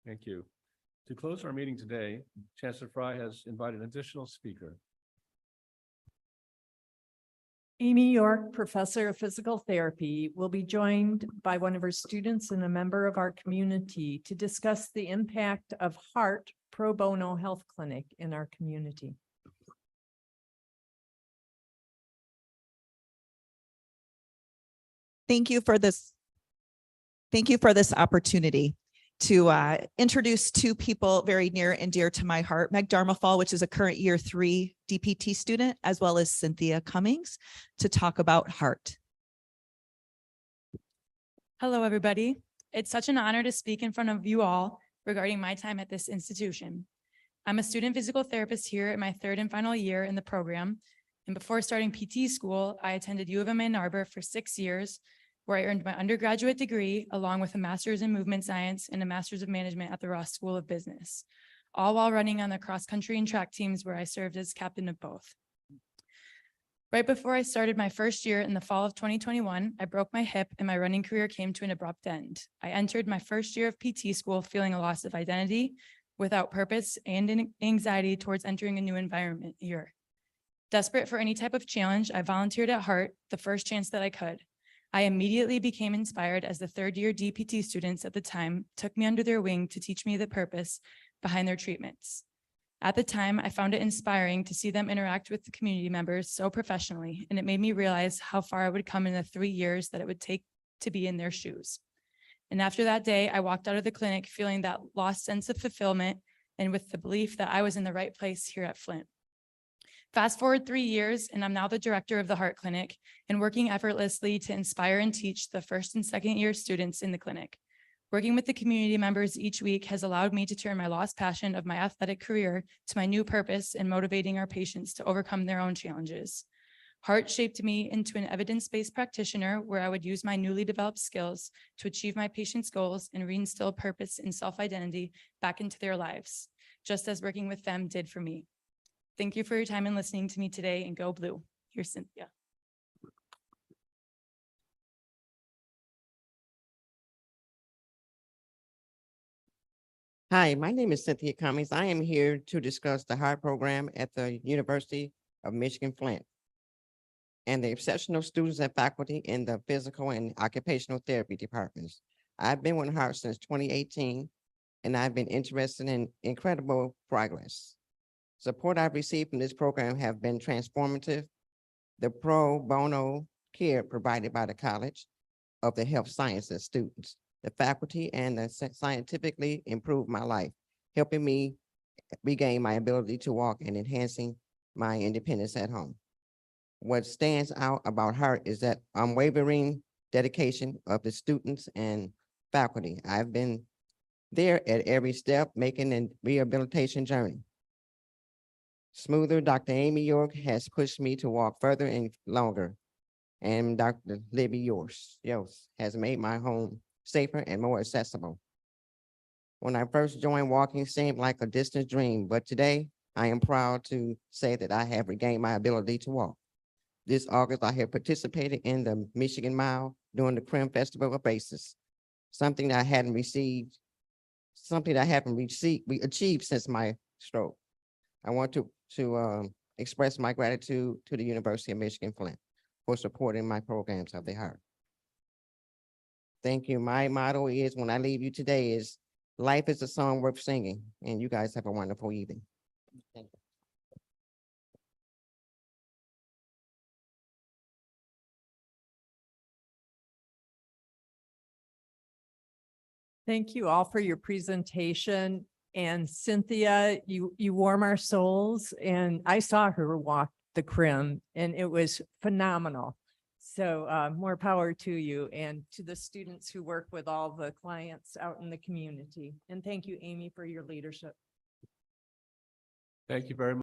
Thank you. To close our meeting today, Chancellor Fry has invited an additional speaker. Amy York, Professor of Physical Therapy, will be joined by one of her students and a member of our community to discuss the impact of Heart Pro Bono Health Clinic in our community. Thank you for this. Thank you for this opportunity to introduce two people very near and dear to my heart, Meg Darmafal, which is a current year 3 DPT student, as well as Cynthia Cummings, to talk about heart. Hello, everybody. It's such an honor to speak in front of you all regarding my time at this institution. I'm a student physical therapist here at my 3rd and final year in the program. And before starting PT school, I attended U of M Ann Arbor for 6 years, where I earned my undergraduate degree along with a master's in movement science and a master's of management at the Ross School of Business, all while running on the cross country and track teams where I served as captain of both. Right before I started my first year in the fall of 2021, I broke my hip and my running career came to an abrupt end. I entered my first year of PT school feeling a loss of identity, without purpose, and anxiety towards entering a new environment here. Desperate for any type of challenge, I volunteered at Heart the first chance that I could. I immediately became inspired as the 3rd year DPT students at the time took me under their wing to teach me the purpose behind their treatments. At the time, I found it inspiring to see them interact with the community members so professionally, and it made me realize how far I would come in the 3 years that it would take to be in their shoes. And after that day, I walked out of the clinic feeling that lost sense of fulfillment and with the belief that I was in the right place here at Flint. Fast forward 3 years, and I'm now the director of the Heart Clinic and working effortlessly to inspire and teach the 1st and 2nd year students in the clinic. Working with the community members each week has allowed me to turn my lost passion of my athletic career to my new purpose in motivating our patients to overcome their own challenges. Heart shaped me into an evidence-based practitioner where I would use my newly developed skills to achieve my patients' goals and reinstill purpose and self-identity back into their lives, just as working with them did for me. Thank you for your time and listening to me today, and go Blue. Here's Cynthia. Hi, my name is Cynthia Cummings. I am here to discuss the heart program at the University of Michigan Flint and the exceptional students and faculty in the physical and occupational therapy departments. I've been with Heart since 2018, and I've been interested in incredible progress. Support I've received from this program have been transformative. The pro bono care provided by the College of the Health Sciences students, the faculty, and the scientifically improved my life, helping me regain my ability to walk and enhancing my independence at home. What stands out about Heart is that unwavering dedication of the students and faculty. I've been there at every step, making the rehabilitation journey smoother. Dr. Amy York has pushed me to walk further and longer, and Dr. Libby Yost has made my home safer and more accessible. When I first joined, walking seemed like a distant dream, but today I am proud to say that I have regained my ability to walk. This August, I have participated in the Michigan Mile during the Crim Festival of Basis, something that I haven't achieved since my stroke. I want to express my gratitude to the University of Michigan Flint for supporting my programs of the heart. Thank you. My motto is, when I leave you today, is life is a song worth singing, and you guys have a wonderful evening. Thank you. Thank you all for your presentation. And Cynthia, you warm our souls. And I saw her walk the Crim, and it was phenomenal. So more power to you and to the students who work with all the clients out in the community. And thank you, Amy, for your leadership. Thank you very much.